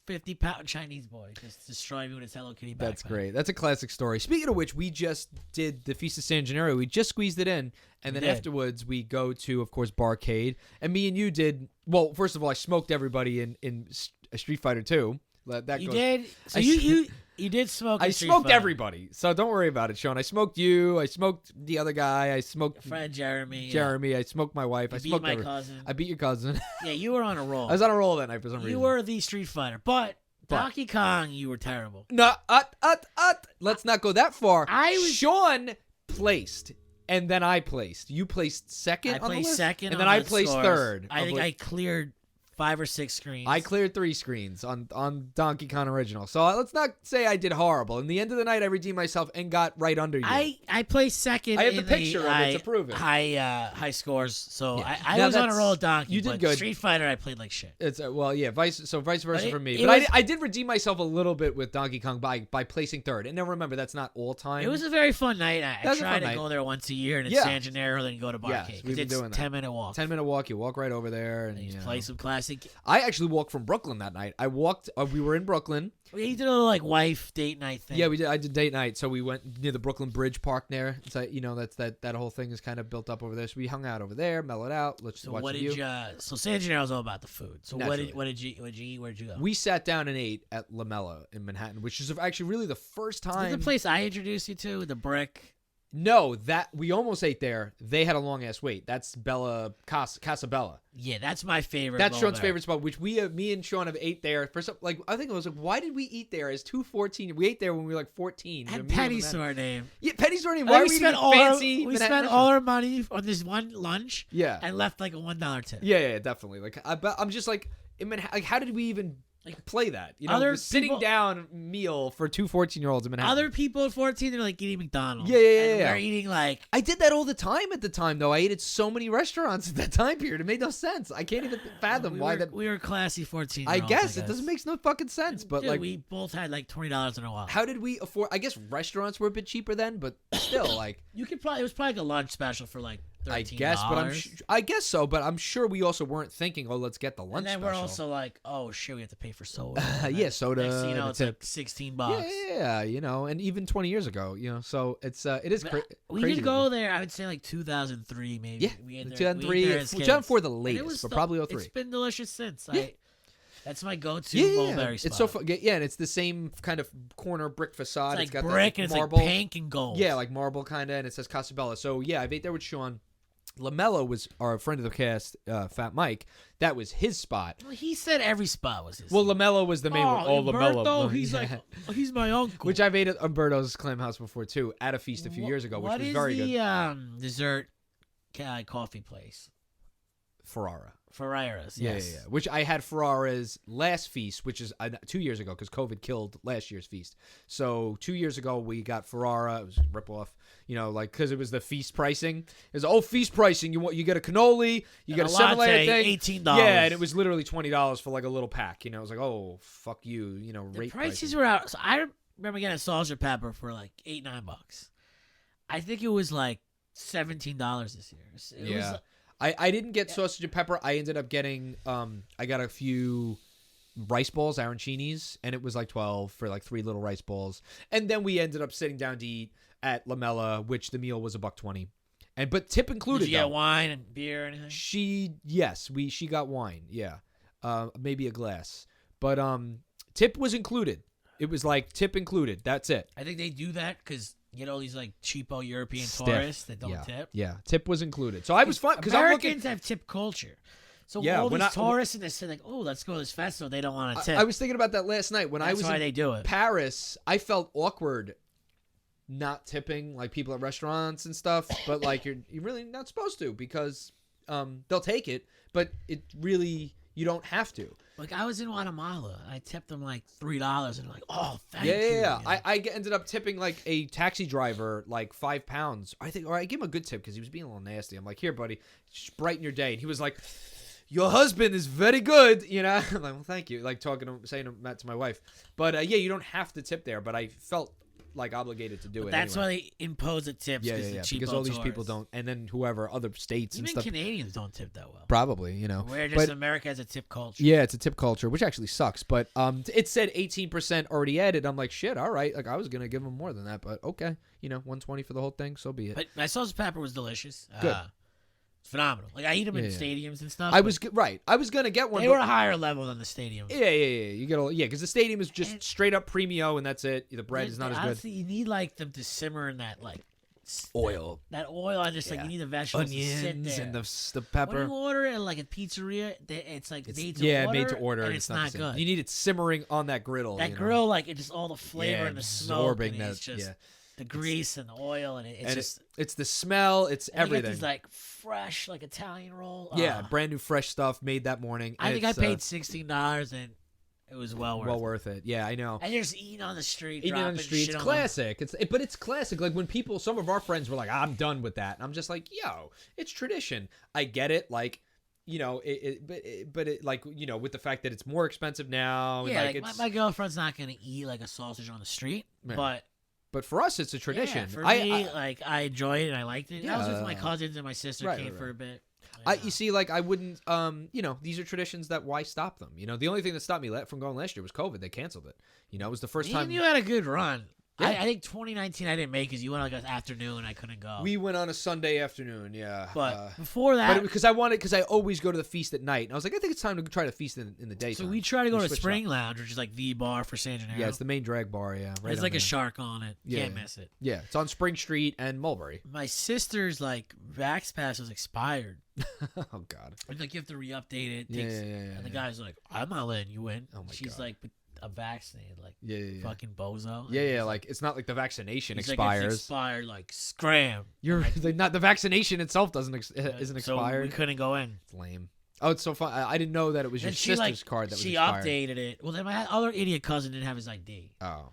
50-pound Chinese boy, just destroying me with his Hello Kitty backpack. That's great. That's a classic story. Speaking of which, we just did the Feast of San Gennaro. We just squeezed it in, and then afterwards we go to, of course, Barcade. And me and you did. Well, first of all, I smoked everybody in Street Fighter 2. You did. So you did smoke. I smoked everybody, so don't worry about it, Sean. I smoked you. I smoked the other guy. I smoked your friend Jeremy. I smoked my wife. I smoked my cousin. I beat your cousin. Yeah, you were on a roll. I was on a roll that night for some reason. You were the Street Fighter, but Donkey Kong, you were terrible. No, let's not go that far. Sean placed, and then I placed. You placed second. I placed second, and then I placed third. I think I cleared 5 or 6 screens. I cleared 3 screens on Donkey Kong Original. So let's not say I did horrible. In the end of the night, I redeemed myself and got right under you. I placed second. I have the picture of it to prove it. High scores. So yeah. I was on a roll with Donkey. You did good. Street Fighter, I played like shit. It's vice versa for me. But I did redeem myself a little bit with Donkey Kong by placing third. And now remember, that's not all time. It was a very fun night. I try to go there once a year, and it's San Gennaro, then you go to Barcade. Yes, it's a 10-minute walk. 10-minute walk. You walk right over there and you play some classic. I actually walked from Brooklyn that night. I walked. We were in Brooklyn. We did a little like wife date night thing. Yeah, we did. I did date night. So we went near the Brooklyn Bridge Park there. It's like, that's that whole thing is kind of built up over there. So we hung out over there, mellowed out. Let's watch the view. So San Gennaro's all about the food. So naturally. what did you eat? Where'd you go? We sat down and ate at Lamella in Manhattan, which is actually really the first time. Is this the place I introduced you to? The Brick. No, that we almost ate there. They had a long ass wait. That's Casa Bella. Yeah, that's my favorite. That's Sean's favorite spot, which me and Sean have ate there for some. Like I think it was like, why did we eat there as 214? We ate there when we were like 14. And Penny's store name. Yeah, Penny's store name. Why we spent fancy? We spent all our money on this one lunch. Yeah, and left like a $1 tip. Yeah, definitely. Like I'm just like, like how did we even play that? Sitting down meal for 2 14-year-olds in Manhattan. Other people at 14, they're like eating McDonald's. Yeah. They're eating like. I did that all the time at the time, though. I ate at so many restaurants at that time period. It made no sense. I can't even fathom why that. We were classy 14. I guess it doesn't make no fucking sense. But dude, we both had like $20 in a wallet. How did we afford? I guess restaurants were a bit cheaper then, but still, like you could probably. It was probably like a lunch special for like $13. I guess, but I guess so. But I'm sure we also weren't thinking, oh, let's get the lunch. And then special. We're also like, oh shit, we have to pay for soda. Yeah, soda. Next thing you know, it's like $16. Yeah, and even 20 years ago, so it is crazy. We did go there. I would say like 2003, maybe. Yeah, we 2003. 2004 the latest, but probably 03. It's been delicious since. Yeah. That's my go-to mulberry spot. It's so fun. Yeah, and it's the same kind of corner brick facade. It's like got brick that, and marble. It's like pink and gold. Yeah, like marble kind of, and it says Casa Bella. So yeah, I've ate there with Sean. Lamella was our friend of the cast, Fat Mike. That was his spot. Well, he said every spot was his. Well, Lamella was the main one. Oh, Lamella. He's like, he's my uncle. Which I've ate at Umberto's Clam House before too, at a feast a few years ago, which was very good. What is the dessert coffee place? Ferrara's, yes. Yeah. Which I had Ferrara's last feast, which is 2 years ago because COVID killed last year's feast. So 2 years ago we got Ferrara. It was a ripoff, because it was the feast pricing. It was feast pricing. You get a cannoli, you get a 7-layer thing, $18. Yeah, and it was literally $20 for like a little pack. It was like, oh fuck you, The rate prices were out. So I remember getting a sausage pepper for like $8-9. I think it was like $17 this year. It was, I didn't get sausage and pepper. I ended up getting I got a few rice balls, arancinis, and it was like $12 for like 3 little rice balls. And then we ended up sitting down to eat at Lamella, which the meal was $1.20. But tip included. Did you get wine and beer or anything? She got wine. Yeah. Maybe a glass. But tip was included. It was like tip included. That's it. I think they do that because you get all these like cheapo European tourists that don't tip. Yeah, tip was included. So I was fun because Americans have tip culture. So all these tourists and they say like, oh, let's go to this festival. They don't want to tip. I was thinking about that last night when I was why they do it. Paris. I felt awkward not tipping like people at restaurants and stuff, but like you're really not supposed to because they'll take it, but it really you don't have to. Like I was in Guatemala, I tipped them like $3, and they're like, "Oh, thank you." Yeah. I ended up tipping like a taxi driver like £5. I gave him a good tip because he was being a little nasty. I'm like, "Here, buddy, just brighten your day." And he was like, your husband is very good, I'm like, well, thank you, like saying that to my wife. But yeah, you don't have to tip there, but I felt like obligated to do it. That's anyway. why they impose the tips. Yeah. Because all these people don't, and then whoever other states even and stuff. Canadians don't tip that well. Probably, Where just America has a tip culture. Yeah, it's a tip culture, which actually sucks. But it said 18% already added. I'm like, shit, all right. Like I was gonna give them more than that, but okay, 120 for the whole thing, so be it. But my sausage pepper was delicious. Good. Phenomenal. Like I eat them in stadiums and stuff. I was gonna get one. They were a higher level than the stadium. Yeah. You get because the stadium is just straight up premium, and that's it. The bread is not as honestly, good. You need like them to simmer in that like oil. That oil, I just like you need the vegetables onions to sit there. And the pepper. When you order it like a pizzeria, it's like made to order. And it's not good. You need it simmering on that griddle. That grill, like it just all the flavor and the smoke, and it's just the grease and the oil, and it's the smell. It's everything. You get these like fresh, like Italian roll. Yeah, brand new fresh stuff made that morning. I think I paid $16 and it was well worth it. Yeah, I know. And you're just eating on the street. Eating on the street. It's classic. But it's classic. Like when some of our friends were like, I'm done with that. And I'm just like, yo, it's tradition. I get it. Like, but with the fact that it's more expensive now. Yeah, like my girlfriend's not going to eat like a sausage on the street. Yeah. But for us, it's a tradition. Yeah, for me, I enjoyed it and I liked it. Yeah. I was with my cousins and my sister came for a bit. You see, like I wouldn't, these are traditions that why stop them? The only thing that stopped me from going last year was COVID. They canceled it. It was the first time. You had a good run. Yeah. I think 2019 I didn't make because you went like an afternoon. I couldn't go. We went on a Sunday afternoon, yeah. But before that, because I always go to the feast at night, and I was like, I think it's time to try to feast in the daytime. So we try to go to Spring Lounge, which is like the bar for San Gennaro. Yeah, it's the main drag bar. Yeah, right. There's like a shark on it. Yeah, Can't miss it. Yeah, it's on Spring Street and Mulberry. My sister's like Vax Pass was expired. Oh God! Like you have to re-update it. Yeah. And the guy's like, I'm not letting you in. Oh my God. She's like, a vaccinated, like fucking bozo. Yeah. Like it's not like the vaccination expires. Like, it's expired, like scram. You're not the vaccination itself isn't expired. So we couldn't go in. It's lame. Oh, it's so fun. I didn't know that it was your sister's card that was expired. She updated it. Well, then my other idiot cousin didn't have his ID. Oh.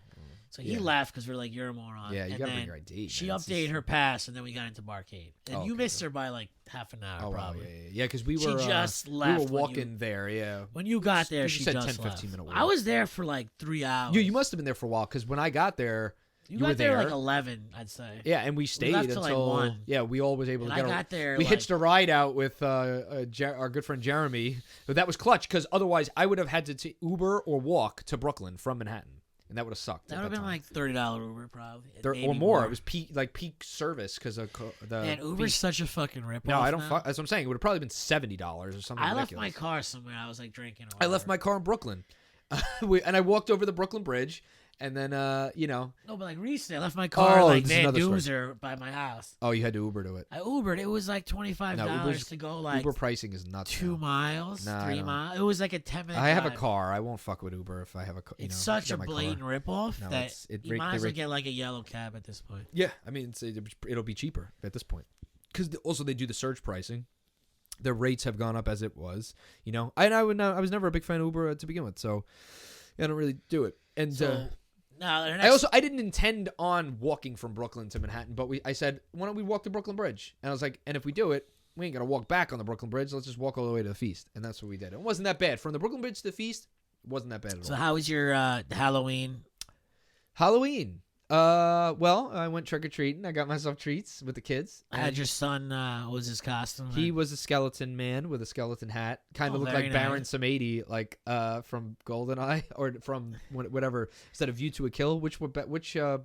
So he left because we're like, you're a moron. Yeah, you gotta bring your ID. She updated her pass, and then we got into Barcade. And you missed her by like half an hour, probably. Wow, yeah, because we were. She just left. We were walking there. Yeah. When you got there, she said just 10, left. 15 minute walk. I was there for like 3 hours. You must have been there for a while because when I got there, you got were there there like 11, I'd say. Yeah, and we stayed left until till like 1. Yeah, we all was able to get. I got there. We hitched a ride out with our good friend Jeremy, but that was clutch because otherwise I would have had to Uber or walk to Brooklyn from Manhattan. And that would have sucked. That would have been like $30 Uber, probably. Or more. It was peak service because of the. Man, Uber's such a fucking ripoff. No, I don't. That's what I'm saying. It would have probably been $70 or something. I ridiculous. left my car somewhere. I was like drinking. I left my car in Brooklyn, and I walked over the Brooklyn Bridge, and then No, but like recently, I left my car like Van Duzer by my house. Oh, you had to Uber to it. I Ubered. It was like $25 to go like. Uber pricing is nuts. 2 miles, 3 miles. It was like a 10-minute. I have a car. I won't fuck with Uber if I have a car. It's such a blatant ripoff that you might as well get like a yellow cab at this point. Yeah, I mean it'll be cheaper at this point because also they do the surge pricing. The rates have gone up as it was, I was never a big fan of Uber to begin with, so I don't really do it. And I didn't intend on walking from Brooklyn to Manhattan, but I said, why don't we walk the Brooklyn Bridge? And I was like, and if we do it, we ain't gonna walk back on the Brooklyn Bridge. Let's just walk all the way to the feast, and that's what we did. It wasn't that bad from the Brooklyn Bridge to the feast. It wasn't that bad at all. So how was your Halloween? Well, I went trick or treating. I got myself treats with the kids. I had your son. What was his costume? He was a skeleton man with a skeleton hat. Kind of looked like Baron Samedi, like from GoldenEye or from whatever. Instead of View to a Kill, which James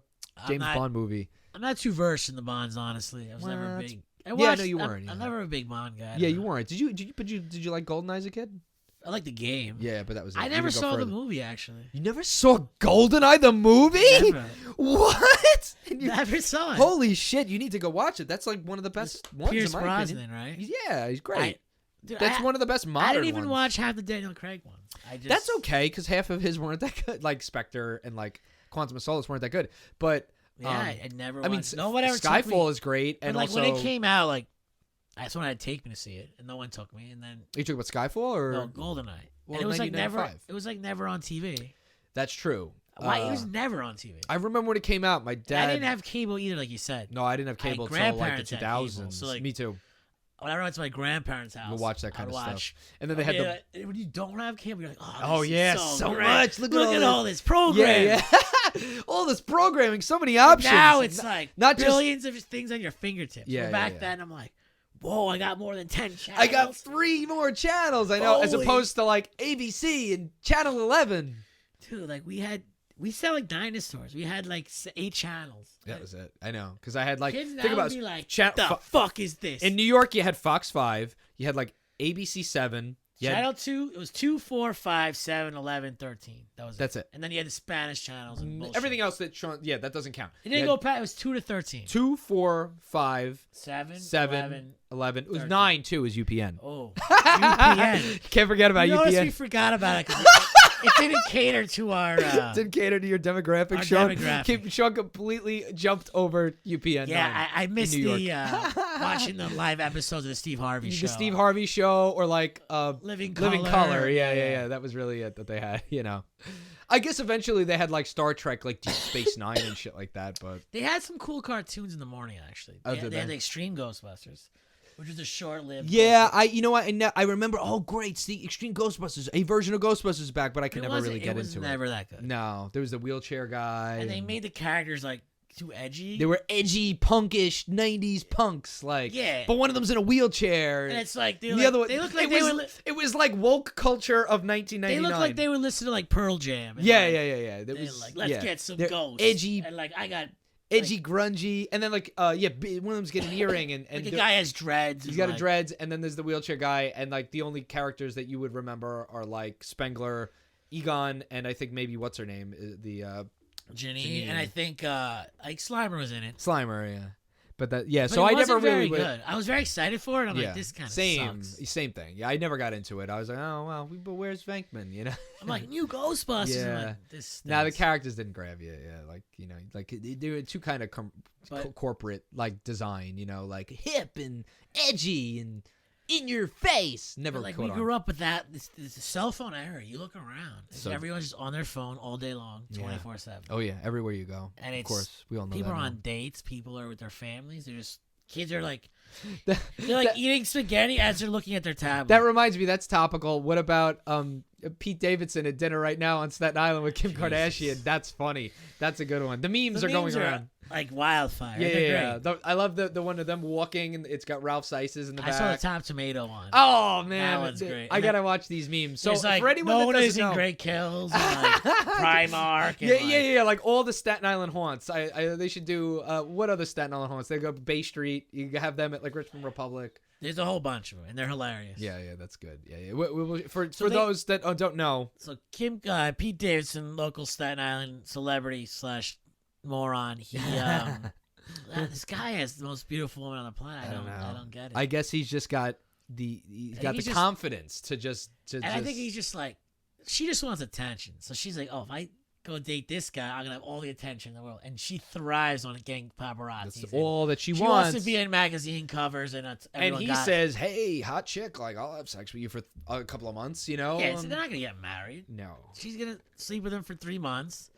Bond movie? I'm not too versed in the Bonds, honestly. I was never a big. I know you weren't. I'm never a big Bond guy. Yeah, you weren't. Did you like GoldenEye as a kid? I like the game. Yeah, but that was it. I never saw the movie, actually. You never saw GoldenEye, the movie? Never. What? Never saw it. Holy shit, you need to go watch it. That's like one of the best ones Pierce in my Brosnan, opinion. right? Yeah, he's great. That's one of the best modern ones. I didn't even watch half the Daniel Craig ones. That's okay, because half of his weren't that good. Like Spectre and like Quantum of Solace weren't that good. But yeah, I never watched. I mean, Skyfall is great. And like also, when it came out, like that's when I'd take me to see it, and no one took me. And then are you talking about Skyfall or no, GoldenEye? Well, and it was like never. It was like never on TV. That's true. Why? It was never on TV. I remember when it came out. My dad. I didn't have cable either, like you said. No, I didn't have cable until like the 2000s. So, like, me too. whenever I went to my grandparents' house, You'll watch that kind I'd of watch. stuff. And then they had the when you don't have cable, you're like, oh this yeah, is so great. much. Look at all this programming. Yeah, all this programming, so many options. Now it's like not billions of things on your fingertips. Yeah, But back then, I'm like, whoa, I got more than 10 channels. I got 3 more channels. I know, as opposed to like ABC and Channel 11. Dude, like we sound like dinosaurs. We had like 8 channels. That was it. I know, because I had like Kids think now about would be like, the fuck is this? In New York, you had Fox 5. You had like ABC 7. Channel 2, it was 2, 4, 5, 7, 11, 13. That's it. And then you had the Spanish channels and bullshit. Everything else that that doesn't count. It didn't go past. It was 2 to 13. 2, 4, 5, 7, 11. It was 13. 9 too. Is UPN. Oh, UPN. Can't forget about Notice UPN. we forgot about it because it didn't cater to our. Didn't cater to your demographic. Our Sean, demographic. Sean completely jumped over UPN. Yeah, I missed New the watching the live episodes of the Steve Harvey show. The Steve Harvey show, or like Living Color. Color. Yeah. That was really it that they had. You know, I guess eventually they had like Star Trek, like Deep Space Nine and shit like that. But They had some cool cartoons in the morning. Actually, Oh, they did had they? the Extreme Ghostbusters, which was a short-lived. yeah, you know what? I remember. Oh, great! It's the Extreme Ghostbusters. A version of Ghostbusters is back, but I could never really get into it. Never that good. No, there was the wheelchair guy, And they made the characters like too edgy. They were edgy, punkish '90s punks, like. Yeah. But one of them's in a wheelchair. And it's like the other one, they look like it was like woke culture of 1999. They look like they were listening to like Pearl Jam. And Yeah. They're Was, like, let's get some They're ghosts. edgy, and like I got edgy, grungy, and then like one of them's getting an earring, and like a guy has dreads. He's got a dreads, and then there's the wheelchair guy, and like the only characters that you would remember are like Spengler, Egon, and I think maybe what's her name, the Ginny, and I think like Slimer was in it. Slimer, yeah. But that, But so it I wasn't never very really good. I was very excited for it. I'm like, this kind of sucks. Same thing. Yeah, I never got into it. I was like, oh well, but where's Venkman? You know. I'm like, new Ghostbusters. Yeah. I'm like, this. Now the stinks. characters didn't grab you. Yeah, like like they were too kind of corporate like design. You know, like hip and edgy and in your face. Never like caught we on. grew up with that. This cell phone era. You look around, So- everyone's just on their phone all day long, 24/7. Oh yeah, everywhere you go. And of it's course, we all know people that are now. on dates. People are with their families. They're just kids are like they're like eating spaghetti as they're looking at their tablet. That reminds me, that's topical. What about Pete Davidson at dinner right now on Staten Island with Kim Kardashian? That's funny. That's a good one. The memes are going around. Like wildfire. Yeah, They're yeah. great. I love the one of them walking, and it's got Ralph Seis's in the I back. saw the Top Tomato one. Oh man, That one's great. I And gotta watch these memes. So There's like for anyone that Mona's doesn't know, in Great Kills, and like Primark. And yeah, like all the Staten Island haunts. They should do what other Staten Island haunts? They go Bay Street. You have them at like Richmond Republic. There's a whole bunch of them, and they're hilarious. Yeah, that's good. Yeah. For they- those that don't know, So Pete Davidson, local Staten Island celebrity / moron. He this guy has the most beautiful woman on the planet. I don't get it. I guess he's just got the confidence to just. And I think he's just like, she just wants attention. So she's like, oh, if I go date this guy, I'm gonna have all the attention in the world. And she thrives on getting paparazzi. That's all that she She wants. wants to be in magazine covers, and He says, "Hey, hot chick, like I'll have sex with you for a couple of months, you know." Yeah, so they're not gonna get married. No. She's gonna sleep with him for 3 months,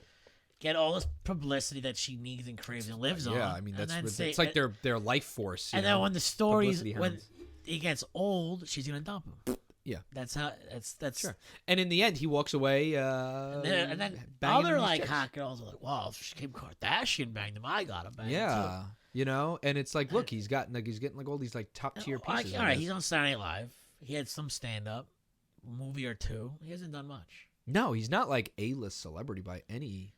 get all this publicity that she needs and craves and lives on. Yeah, I mean and then it's like their life force. And then when the stories publicity when hounds. he gets old, she's gonna dump him. Yeah. That's how. That's Sure. And in the end, he walks away. And then banging other these like chicks. hot girls are like, "Well, if Kim Kardashian banged him, I gotta bang him Yeah, and it's like, look, he's getting like all these like top tier too." pieces. All right, he's on Saturday Night Live. He had some stand up, movie or two. He hasn't done much. No, he's not like A-list celebrity by any.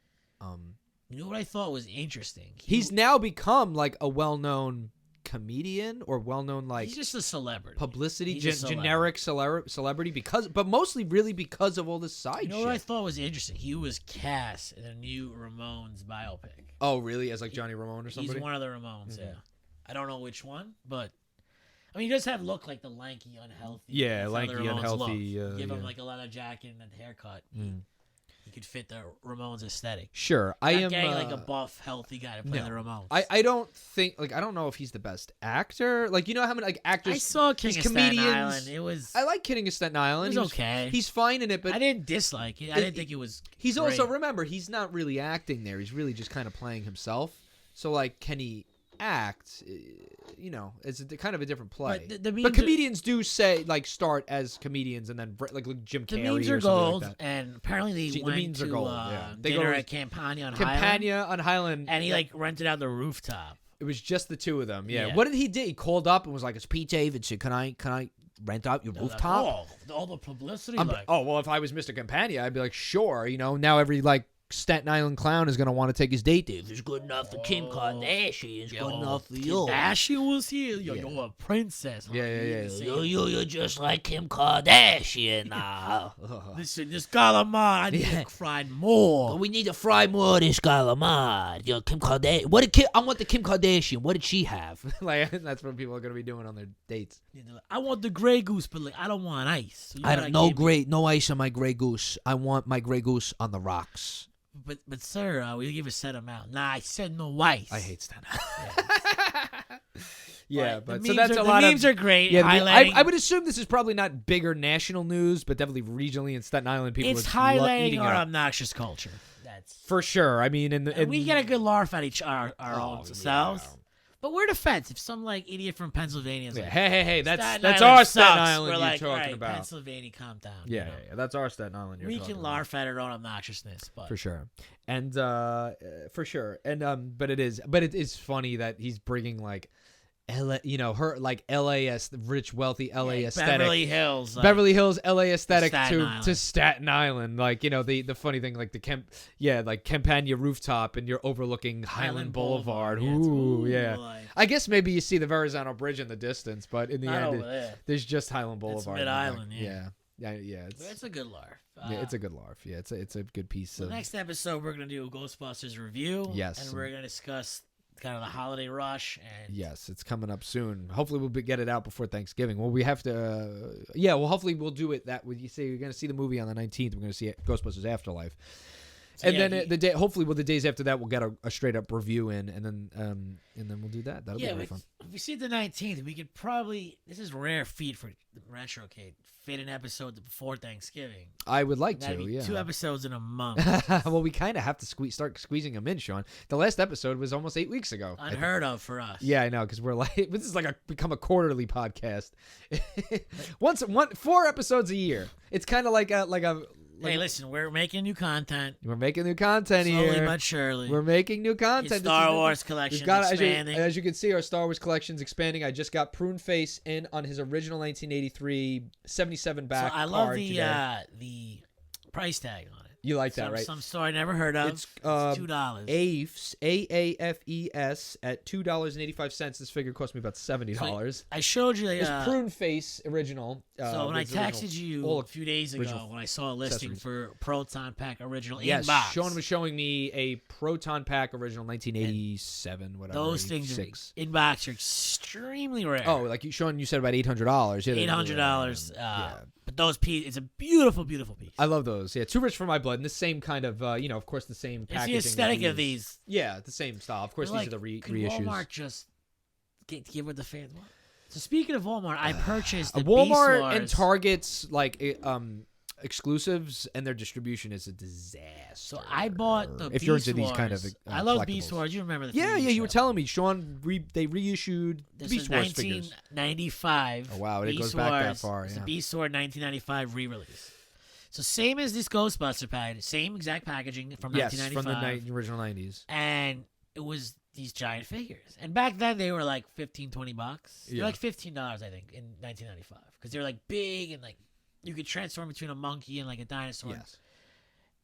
You know what I thought was interesting? He's now become like a well-known comedian or well-known like he's just a celebrity. publicity He's a celebrity. generic celebrity but mostly really because of all this side You know shit. what I thought was interesting? He was cast in a new Ramones biopic. Oh, really? As like Johnny Ramone or somebody? He's one of the Ramones, yeah. I don't know which one, but I mean, he does have look like the lanky, unhealthy. Yeah, that's how the lanky, Ramones unhealthy, look. Give him yeah. like a leather jacket and a haircut. He could fit the Ramones aesthetic. Sure, Not I am getting like a buff, healthy guy to play the Ramones. I don't think I don't know if he's the best actor. Like, you know how many like actors I saw King these of Staten comedians. Island. It was. I like King of Staten Island. It was okay. He's fine in it, but I didn't dislike it. I didn't think it was. He's great. also, remember, he's not really acting there. He's really just kind of playing himself. So like, can he act, it's kind of a different play. But the memes but comedians do say start as comedians and then like Jim the Carrey memes or are something gold, like that. and apparently they The went memes to are gold. Yeah, they dinner go at Campania on Highland. Campania on Highland, And he rented out the rooftop. it was just the two of them. Yeah. Yeah. What did he do? He called up and was like, "It's Pete Davidson. Can I rent out your rooftop?" All the publicity. Well, if I was Mr. Campania, I'd be like, sure. Now every Staten Island clown is gonna want to take his date there. If it's good enough for Kim Kardashian, it's good enough for you. Kardashian was here. You're a princess. Yeah. You're just like Kim Kardashian now. Listen, this calamari, I need to fry more. We need to fry more of this calamari. Kim Kardashian. I want the Kim Kardashian. What did she have? That's what people are gonna be doing on their dates. I want the Grey Goose, but I don't want ice. So no ice on my Grey Goose. I want my Grey Goose on the rocks. But sir, we give a set amount. Nah, I said no ice. I hate Staten Island. Yeah, but so memes that's are, a lot the of memes are great. Yeah, highlighting, I would assume this is probably not bigger national news, but definitely regionally in Staten Island, people it's are highlighting eating our it up. obnoxious culture. That's For sure. I mean, and we get a good laugh at our own yeah. selves. But we're defensive. Some idiot from Pennsylvania is Yeah, like, hey, that's Staten our Island Staten sucks. Island We're you're like, talking right, about. Pennsylvania, calm down. Yeah, that's our Staten Island you're We talking can about. laugh at our own obnoxiousness, but For sure. And for sure. And but it is funny that he's bringing LA, her LAS, rich, wealthy LA aesthetic. Beverly Hills. Beverly Hills LA aesthetic Staten to Island. Staten Island. The funny thing, the Campania rooftop and you're overlooking Highland Boulevard. Yeah, Ooh, yeah. like- I guess maybe you see the Verrazano Bridge in the distance, but in the Not end, over there. there's just Highland Boulevard. Mid-Island, yeah. yeah. Yeah. It's a good laugh. It's a good larf. Yeah, it's a good piece So of. next episode, we're gonna do a Ghostbusters review. Yes. and we're gonna discuss kind of the holiday rush and Yes, it's coming up soon. Hopefully, we'll get it out before Thanksgiving. Well, we have to. Hopefully, we'll do it that. You say you're going to see the movie on the 19th. We're going to see Ghostbusters Afterlife, and then the day. Hopefully, the days after that, we'll get a straight up review in, and then we'll do that. That'll be very fun. If we see the 19th, we could probably. This is a rare feat for the Retrocade. Fit an episode before Thanksgiving. I would like That'd to. be Yeah. 2 episodes in a month. Well, we kind of have to start squeezing them in, Sean. The last episode was almost 8 weeks ago. Unheard of for us. Yeah, I know, because we're this is become a quarterly podcast. 4 episodes a year. It's kind of like a. Hey, listen, we're making new content. We're making new content Slowly here. but surely. We're making new content. Your Star Wars collection expanding. As you can see, our Star Wars collection's expanding. I just got Prune Face in on his original 1983 77 back. So I love card today. the price tag on it. You like that, right? Some store I never heard of. It's $2. AAFES at $2.85. This figure cost me about $70. I showed you It's Prune Face original. So when I with original- texted you all a few days ago, original when I saw a listing accessories. for Proton Pack original Yes, inbox, Sean was showing me a Proton Pack original 1987, whatever. those things 86. inbox are extremely rare. Oh, Sean, you said about $800. Yeah, $800. yeah. But those pieces, it's a beautiful, beautiful piece. I love those. Yeah, Too Rich for My Blood. And the same kind of, of course, the same It's packaging. the aesthetic that of these. Yeah, the same style. Of course, They're these are the could reissues. Walmart just give what the fans want? So speaking of Walmart, I purchased the Walmart Beast and Wars. Target's exclusives and their distribution is a disaster. So I bought the if Beast you're into these Wars. kind of I love collectibles. Beast Wars. You remember the Yeah, 3D you were show. telling me, Sean. They reissued This Beast is Wars figures. 1995. Oh wow, it Beast goes back that Wars. far. It's Yeah. a Beast Wars 1995 re-release. So same as this Ghostbuster pack, same exact packaging from Yes, 1995. from the original 90s. And it was these giant figures. And back then they were like $15, $20. They're Yeah. like $15, I think, in 1995. Because they were like big and like you could transform between a monkey and like a dinosaur. Yes.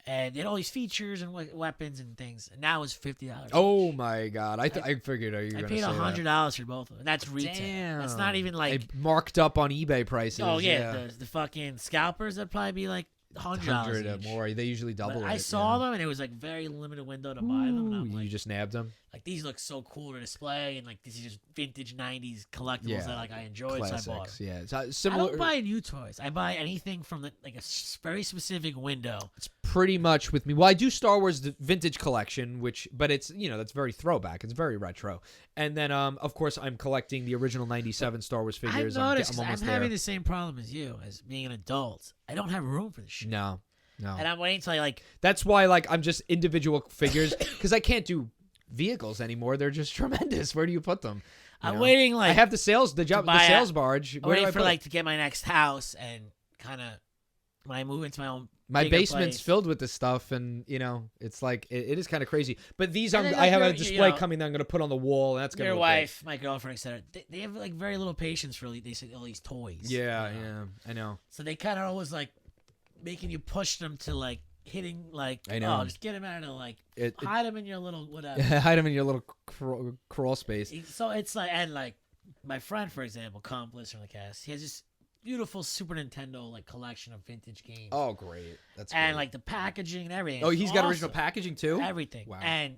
And they had all these features and weapons and things. And now it's $50. Oh each. my God! I figured you were I going to paid say $100 for both of them. And that's that. retail. Damn. That's not even like. They marked up on eBay prices. Oh yeah, the fucking scalpers that'd probably be like $100 or each. more. They usually double But it. I saw them and it was like very limited window to buy them. And I'm you like, just nabbed them. these look so cool to display and like these are just vintage '90s collectibles Yeah. that like I enjoyed. Classics. So I bought them. Yeah, it's I similar. don't buy new toys. I buy anything from like a very specific window. It's pretty much with me. Well, I do Star Wars the vintage collection, but it's that's very throwback. It's very retro. And then of course I'm collecting the original '97 Star Wars figures. I've noticed I'm 'cause almost I'm there. having the same problem as you as being an adult. I don't have room for this shit. No. And I'm waiting until I like. That's why I'm just individual figures because I can't do vehicles anymore. They're just tremendous. Where do you put them? I'm waiting I have the sales barge. I'm waiting for to get my next house and kind of when I move into my own. My basement's place. filled with this stuff, and it's like it is kind of crazy. But these And I have a your- display coming that I'm going to put on the wall, and that's going to Your look wife, my girlfriend, etc. They have like very little patience for all these toys. Yeah, yeah, I know. So they kind of always like making you push them to like hitting like I know. just get them out of like hide them in your little whatever. Hide them in your little crawl space. So it's like and like my friend for example, Complice from the cast, he has this beautiful Super Nintendo like collection of vintage games. Oh, great! That's and great. like the packaging and everything. Oh, It's he's got awesome. original packaging too. Everything. Wow. And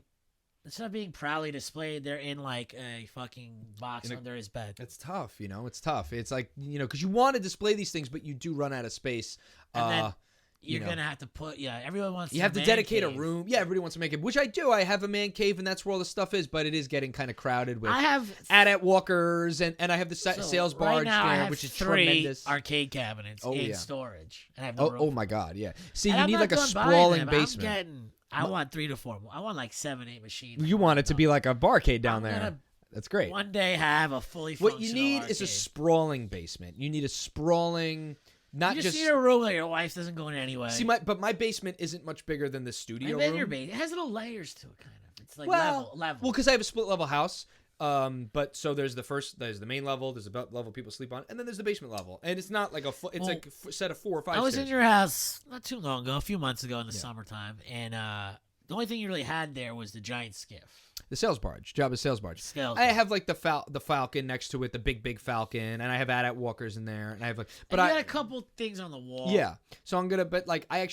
instead of being proudly displayed, they're in like a fucking box under his bed. It's tough, It's tough. It's like because you want to display these things, but you do run out of space. And then you're gonna have to put everyone wants. You have to dedicate cave. a room. Yeah, everybody wants to make it, which I do. I have a man cave, and that's where all the stuff is. But it is getting kind of crowded with. I have at Walkers, and I have the sales barge right now, I there, have which is 3 tremendous. arcade cabinets in storage. And I have no room. Oh my God, yeah. See, And you I'm need not like a done buying sprawling them. basement. I want 3 to 4 more. I want like 7, 8 machines. You want it to be like a barcade down I'm there. gonna That's great. One day have a fully functional What you need is a arcade. sprawling basement. You need a sprawling, not You just need a room that your wife doesn't go in anyway. See, but my basement isn't much bigger than the studio room. It has little layers to it, kind of. It's like level. Well, because I have a split level house. But so there's the main level, there's the level people sleep on, and then there's the basement level, and it's not like like a set of 4 or 5. I was stairs. in your house not too long ago, a few months ago in the summertime, and the only thing you really had there was the giant skiff. The sales barge, Jabba's sales barge. I have like the Falcon next to it, the big Falcon, and I have AT-AT walkers in there, and I have like. But I I got a couple things on the wall. Yeah, so I'm gonna, but like I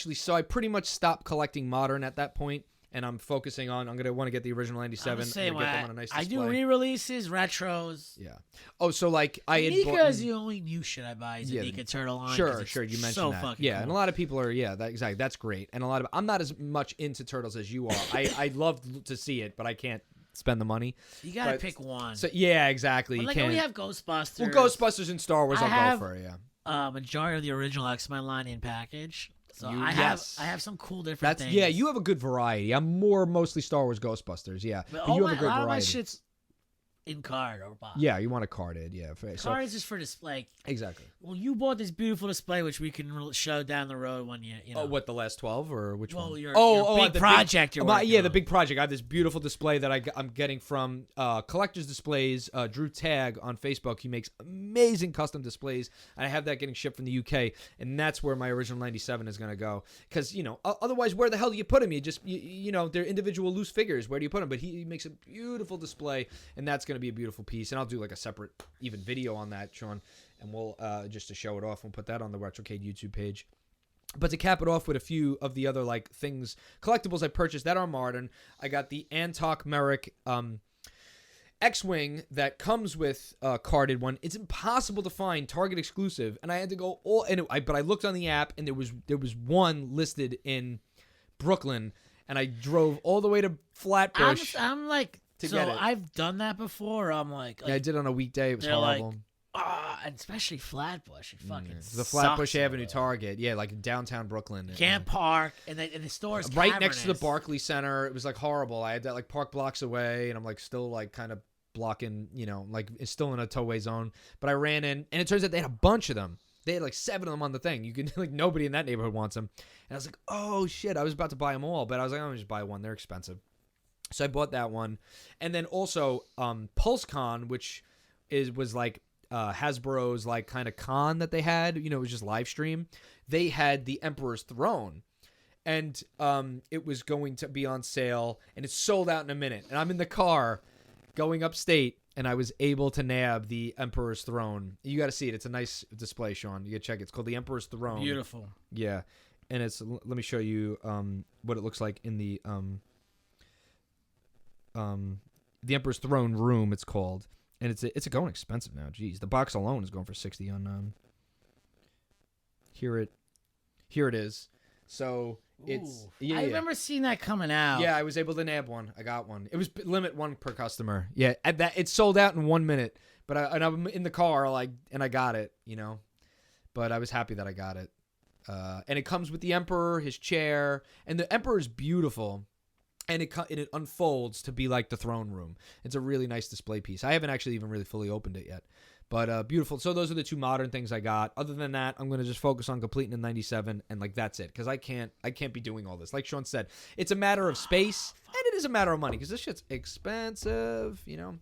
pretty much stopped collecting modern at that point, and I'm focusing on. I'm gonna want to get the original '97. I'm get them on a nice I display. do re-releases, retros. Yeah. Oh, so like I had Nika bought. is the only new shit I buy. Is a Nika turtle line. Sure. You mentioned so that. Fucking Yeah, cool. and a lot of people are. Yeah, exactly. That's great. And a lot of I'm not as much into turtles as you are. I love to see it, but I can't spend the money. You gotta pick one. So yeah, exactly. But You like can't. we have Ghostbusters. Well, Ghostbusters and Star Wars, I'll go for. Yeah. Majority of the original X-Men line in package. So I have some cool different things. Yeah, you have a good variety. I'm mostly Star Wars Ghostbusters. Yeah, but you have a great variety. A lot of my shit's in card or box. Yeah, you want a carded. Yeah, card is just for display. Exactly. Well, you bought this beautiful display, which we can show down the road when you know. Oh, what, the last 12 or which one? Your big project. The big project. I have this beautiful display that I'm getting from Collectors Displays. Drew Tagg on Facebook. He makes amazing custom displays, and I have that getting shipped from the UK, and that's where my original '97 is going to go. Because otherwise, where the hell do you put them? They're individual loose figures. Where do you put them? But he makes a beautiful display, and that's going to be a beautiful piece. And I'll do like a separate even video on that, Sean. And we'll just to show it off, we'll put that on the Retrocade YouTube page. But to cap it off with a few of the other like things, collectibles I purchased that are modern. I got the Antok Merrick X-Wing that comes with a carded one. It's impossible to find, Target exclusive, and I had to go but I looked on the app, and there was one listed in Brooklyn, and I drove all the way to Flatbush. I'm like, to get it. I've done that before. I'm like yeah, I did it on a weekday. It was horrible. And especially Flatbush. It fucking the Flatbush Avenue Target. Yeah, like downtown Brooklyn. Can't park. And the store is right next to the Barclays Center. It was like horrible. I had that like park blocks away, and I'm like still like kind of blocking, like it's still in a towaway zone. But I ran in, and it turns out they had a bunch of them. They had like 7 of them on the thing. You could like nobody in that neighborhood wants them. And I was like, oh shit, I was about to buy them all, but I was like, I'm gonna just buy one. They're expensive. So I bought that one. And then also PulseCon, which was like Hasbro's like kind of con that they had, it was just live stream. They had the Emperor's Throne, and it was going to be on sale, and it sold out in a minute. And I'm in the car going upstate, and I was able to nab the Emperor's Throne. You got to see it. It's a nice display, Sean. You got to check it. It's called the Emperor's Throne. Beautiful. Yeah. And let me show you what it looks like in the Emperor's Throne room, it's called. And it's going expensive now. Jeez, the box alone is going for $60 on. Here it is. So it's I remember seeing that coming out. Yeah, I was able to nab one. I got one. It was limit one per customer. Yeah, it sold out in 1 minute. But I'm in the car and I got it. But I was happy that I got it. And it comes with the Emperor, his chair, and the Emperor's beautiful. and it unfolds to be like the throne room. It's a really nice display piece. I haven't actually even really fully opened it yet, but beautiful. So those are the two modern things I got. Other than that, I'm gonna just focus on completing the 97, and like that's it, because I can't be doing all this. Like Sean said, it's a matter of space, and it is a matter of money, because this shit's expensive, you know.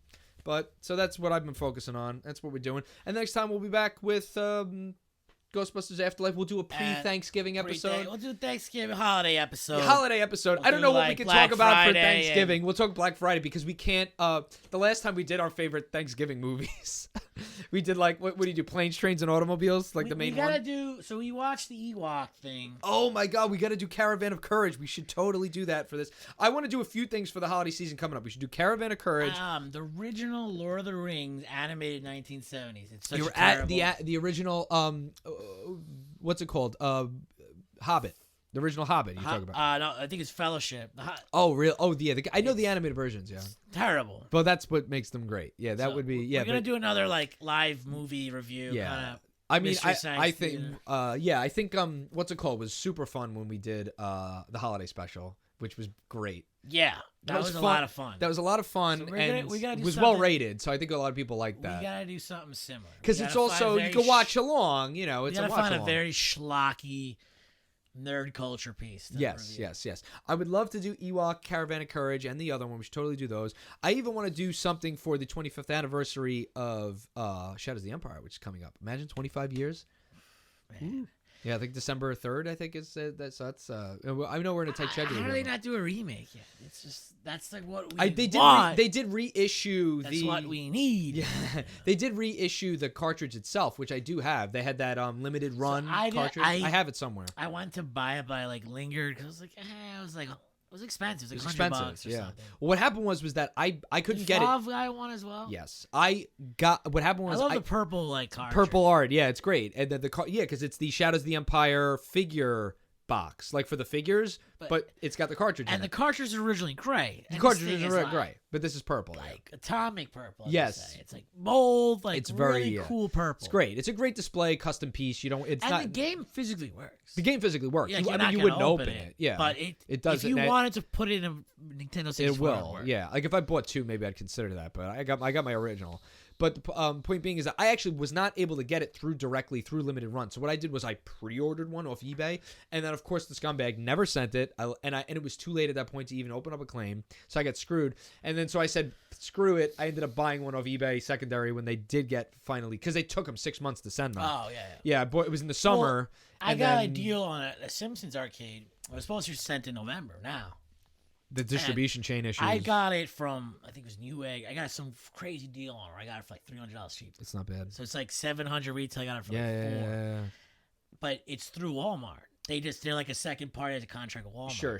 But so that's what I've been focusing on. That's what we're doing. And next time we'll be back with Ghostbusters Afterlife. We'll do a pre-Thanksgiving episode. We'll do Thanksgiving holiday episode. Holiday episode. We'll I don't know what we can talk about for Friday Thanksgiving. We'll talk Black Friday because we can't. The last time we did our favorite Thanksgiving movies, we did like what do you do? Planes, Trains, and Automobiles, like the main one. We gotta do. So we watched the Ewok thing. Oh my God, we gotta do Caravan of Courage. We should totally do that for this. I want to do a few things for the holiday season coming up. We should do Caravan of Courage. The original Lord of the Rings animated 1970s. It's such You're a terrible... at the original. What's it called? Hobbit. The original Hobbit. You talk about? No, I think it's Fellowship. Oh, real? Oh, yeah. I know the animated versions. Yeah. Terrible. But that's what makes them great. Yeah, that would be. Yeah, we're gonna do another like live movie review. Yeah. I mean, I think. I think. What's it called? Was super fun when we did the holiday special, which was great. Yeah, that was a lot of fun. That was a lot of fun, So and we gotta do was something- well rated. So I think a lot of people like that. We gotta do something similar Because it's also you can watch along. You know, it's we a gotta watch find along. a very schlocky nerd culture piece. to Yes. review. I would love to do Ewok, Caravan of Courage, and the other one. We should totally do those. I even want to do something for the 25th anniversary of Shadows of the Empire, which is coming up. Imagine 25 years. Man. Yeah, I think December 3rd. I think is that's. I know we're in a tight schedule. How do here. they not do a remake yet? It's just that's like what we They did reissue That's what we need. Yeah, they did reissue the cartridge itself, which I do have. They had that limited run cartridge. I have it somewhere. I went to buy it, but I like lingered because I was like, it was expensive. It was like $100 or yeah. something. Well, what happened was that I couldn't get it. Flav guy one as well. Yes, I got. What happened was I love the purple like cartridge. purple art. Yeah, it's great. And the because it's the Shadows of the Empire figure box, like for the figures, but it's got the cartridge. And in the it. cartridge is originally gray. The And cartridge this is thing red, like, gray, but this is purple. like atomic purple. Yes. It's like mold. Like It's very really cool purple. It's great. It's a great display, custom piece. You don't. It's And not. the game physically works. The game physically works. Yeah, I you're mean, not you gonna wouldn't open it. Yeah, but it does. If you wanted to put it in a Nintendo 64, it will. Yeah, like if I bought two, maybe I'd consider that. But I got my original. But the point being is that I actually was not able to get it directly through limited run. So what I did was I pre-ordered one off eBay, and then of course the scumbag never sent it. And it was too late at that point to even open up a claim. So I got screwed. And then so I said, screw it. I ended up buying one off eBay secondary when they did get finally, because they took them 6 months to send them. Oh yeah. Yeah, I bought, it was in the summer. Well, I got a deal on a Simpsons arcade. It was supposed to be sent in November. Now. The distribution chain issues. I got it from, I think it was Newegg. I got some crazy deal on it. I got it for like $300 cheap. It's not bad. So it's like $700 retail. I got it for Yeah, like $400. yeah. But it's through Walmart. They're like a second party as a contract with Walmart. Sure.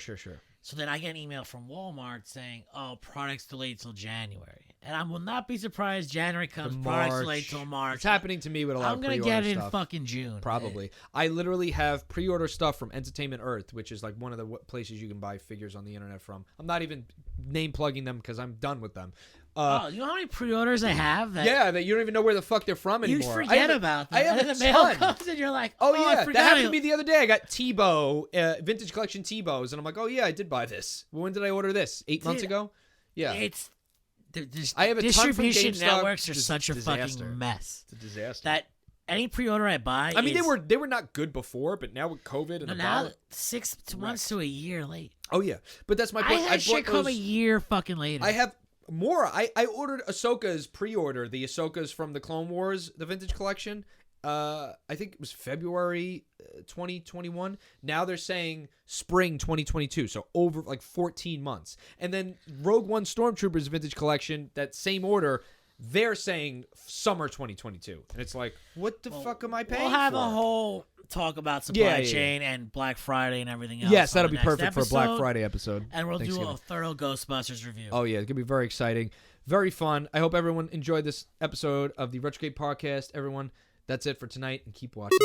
So then I get an email from Walmart saying, "Oh, products delayed till January," and I will not be surprised. January comes, products delayed till March. It's happening to me with a lot of pre-order stuff. I'm gonna get it in fucking June. Probably. I literally have pre-order stuff from Entertainment Earth, which is like one of the places you can buy figures on the internet from. I'm not even name plugging them because I'm done with them. You know how many pre-orders I have? That you don't even know where the fuck they're from anymore. You forget about them. I have and a then the mail ton. comes and you're like, Oh I yeah, forgot. that happened to me the other day. I got Tebow, vintage collection Tebows, and I'm like, oh yeah, I did buy this. When did I order this? 8 months ago? Yeah. It's I have a ton from distribution GameStop. networks are such a Disaster. fucking mess. It's a disaster. That any pre-order I buy, I mean, they were not good before, but now with COVID and the now dollar, 6 months to a year late. Oh yeah, but that's my point. I had shit come a year fucking later. I have more. I ordered Ahsoka's pre-order, the Ahsoka's from the Clone Wars, the vintage collection. I think it was February 2021. Now they're saying spring 2022, so over like 14 months. And then Rogue One Stormtroopers vintage collection, that same order, they're saying summer 2022. And it's like, what the fuck am I paying We'll have for? a whole talk about supply chain and Black Friday and everything else. Yes, that'll on the be next perfect for a episode. Black Friday episode. And we'll do Thanksgiving. a thorough Ghostbusters review. Oh yeah, it's gonna be very exciting, very fun. I hope everyone enjoyed this episode of the Retrocade podcast. Everyone, that's it for tonight, and keep watching.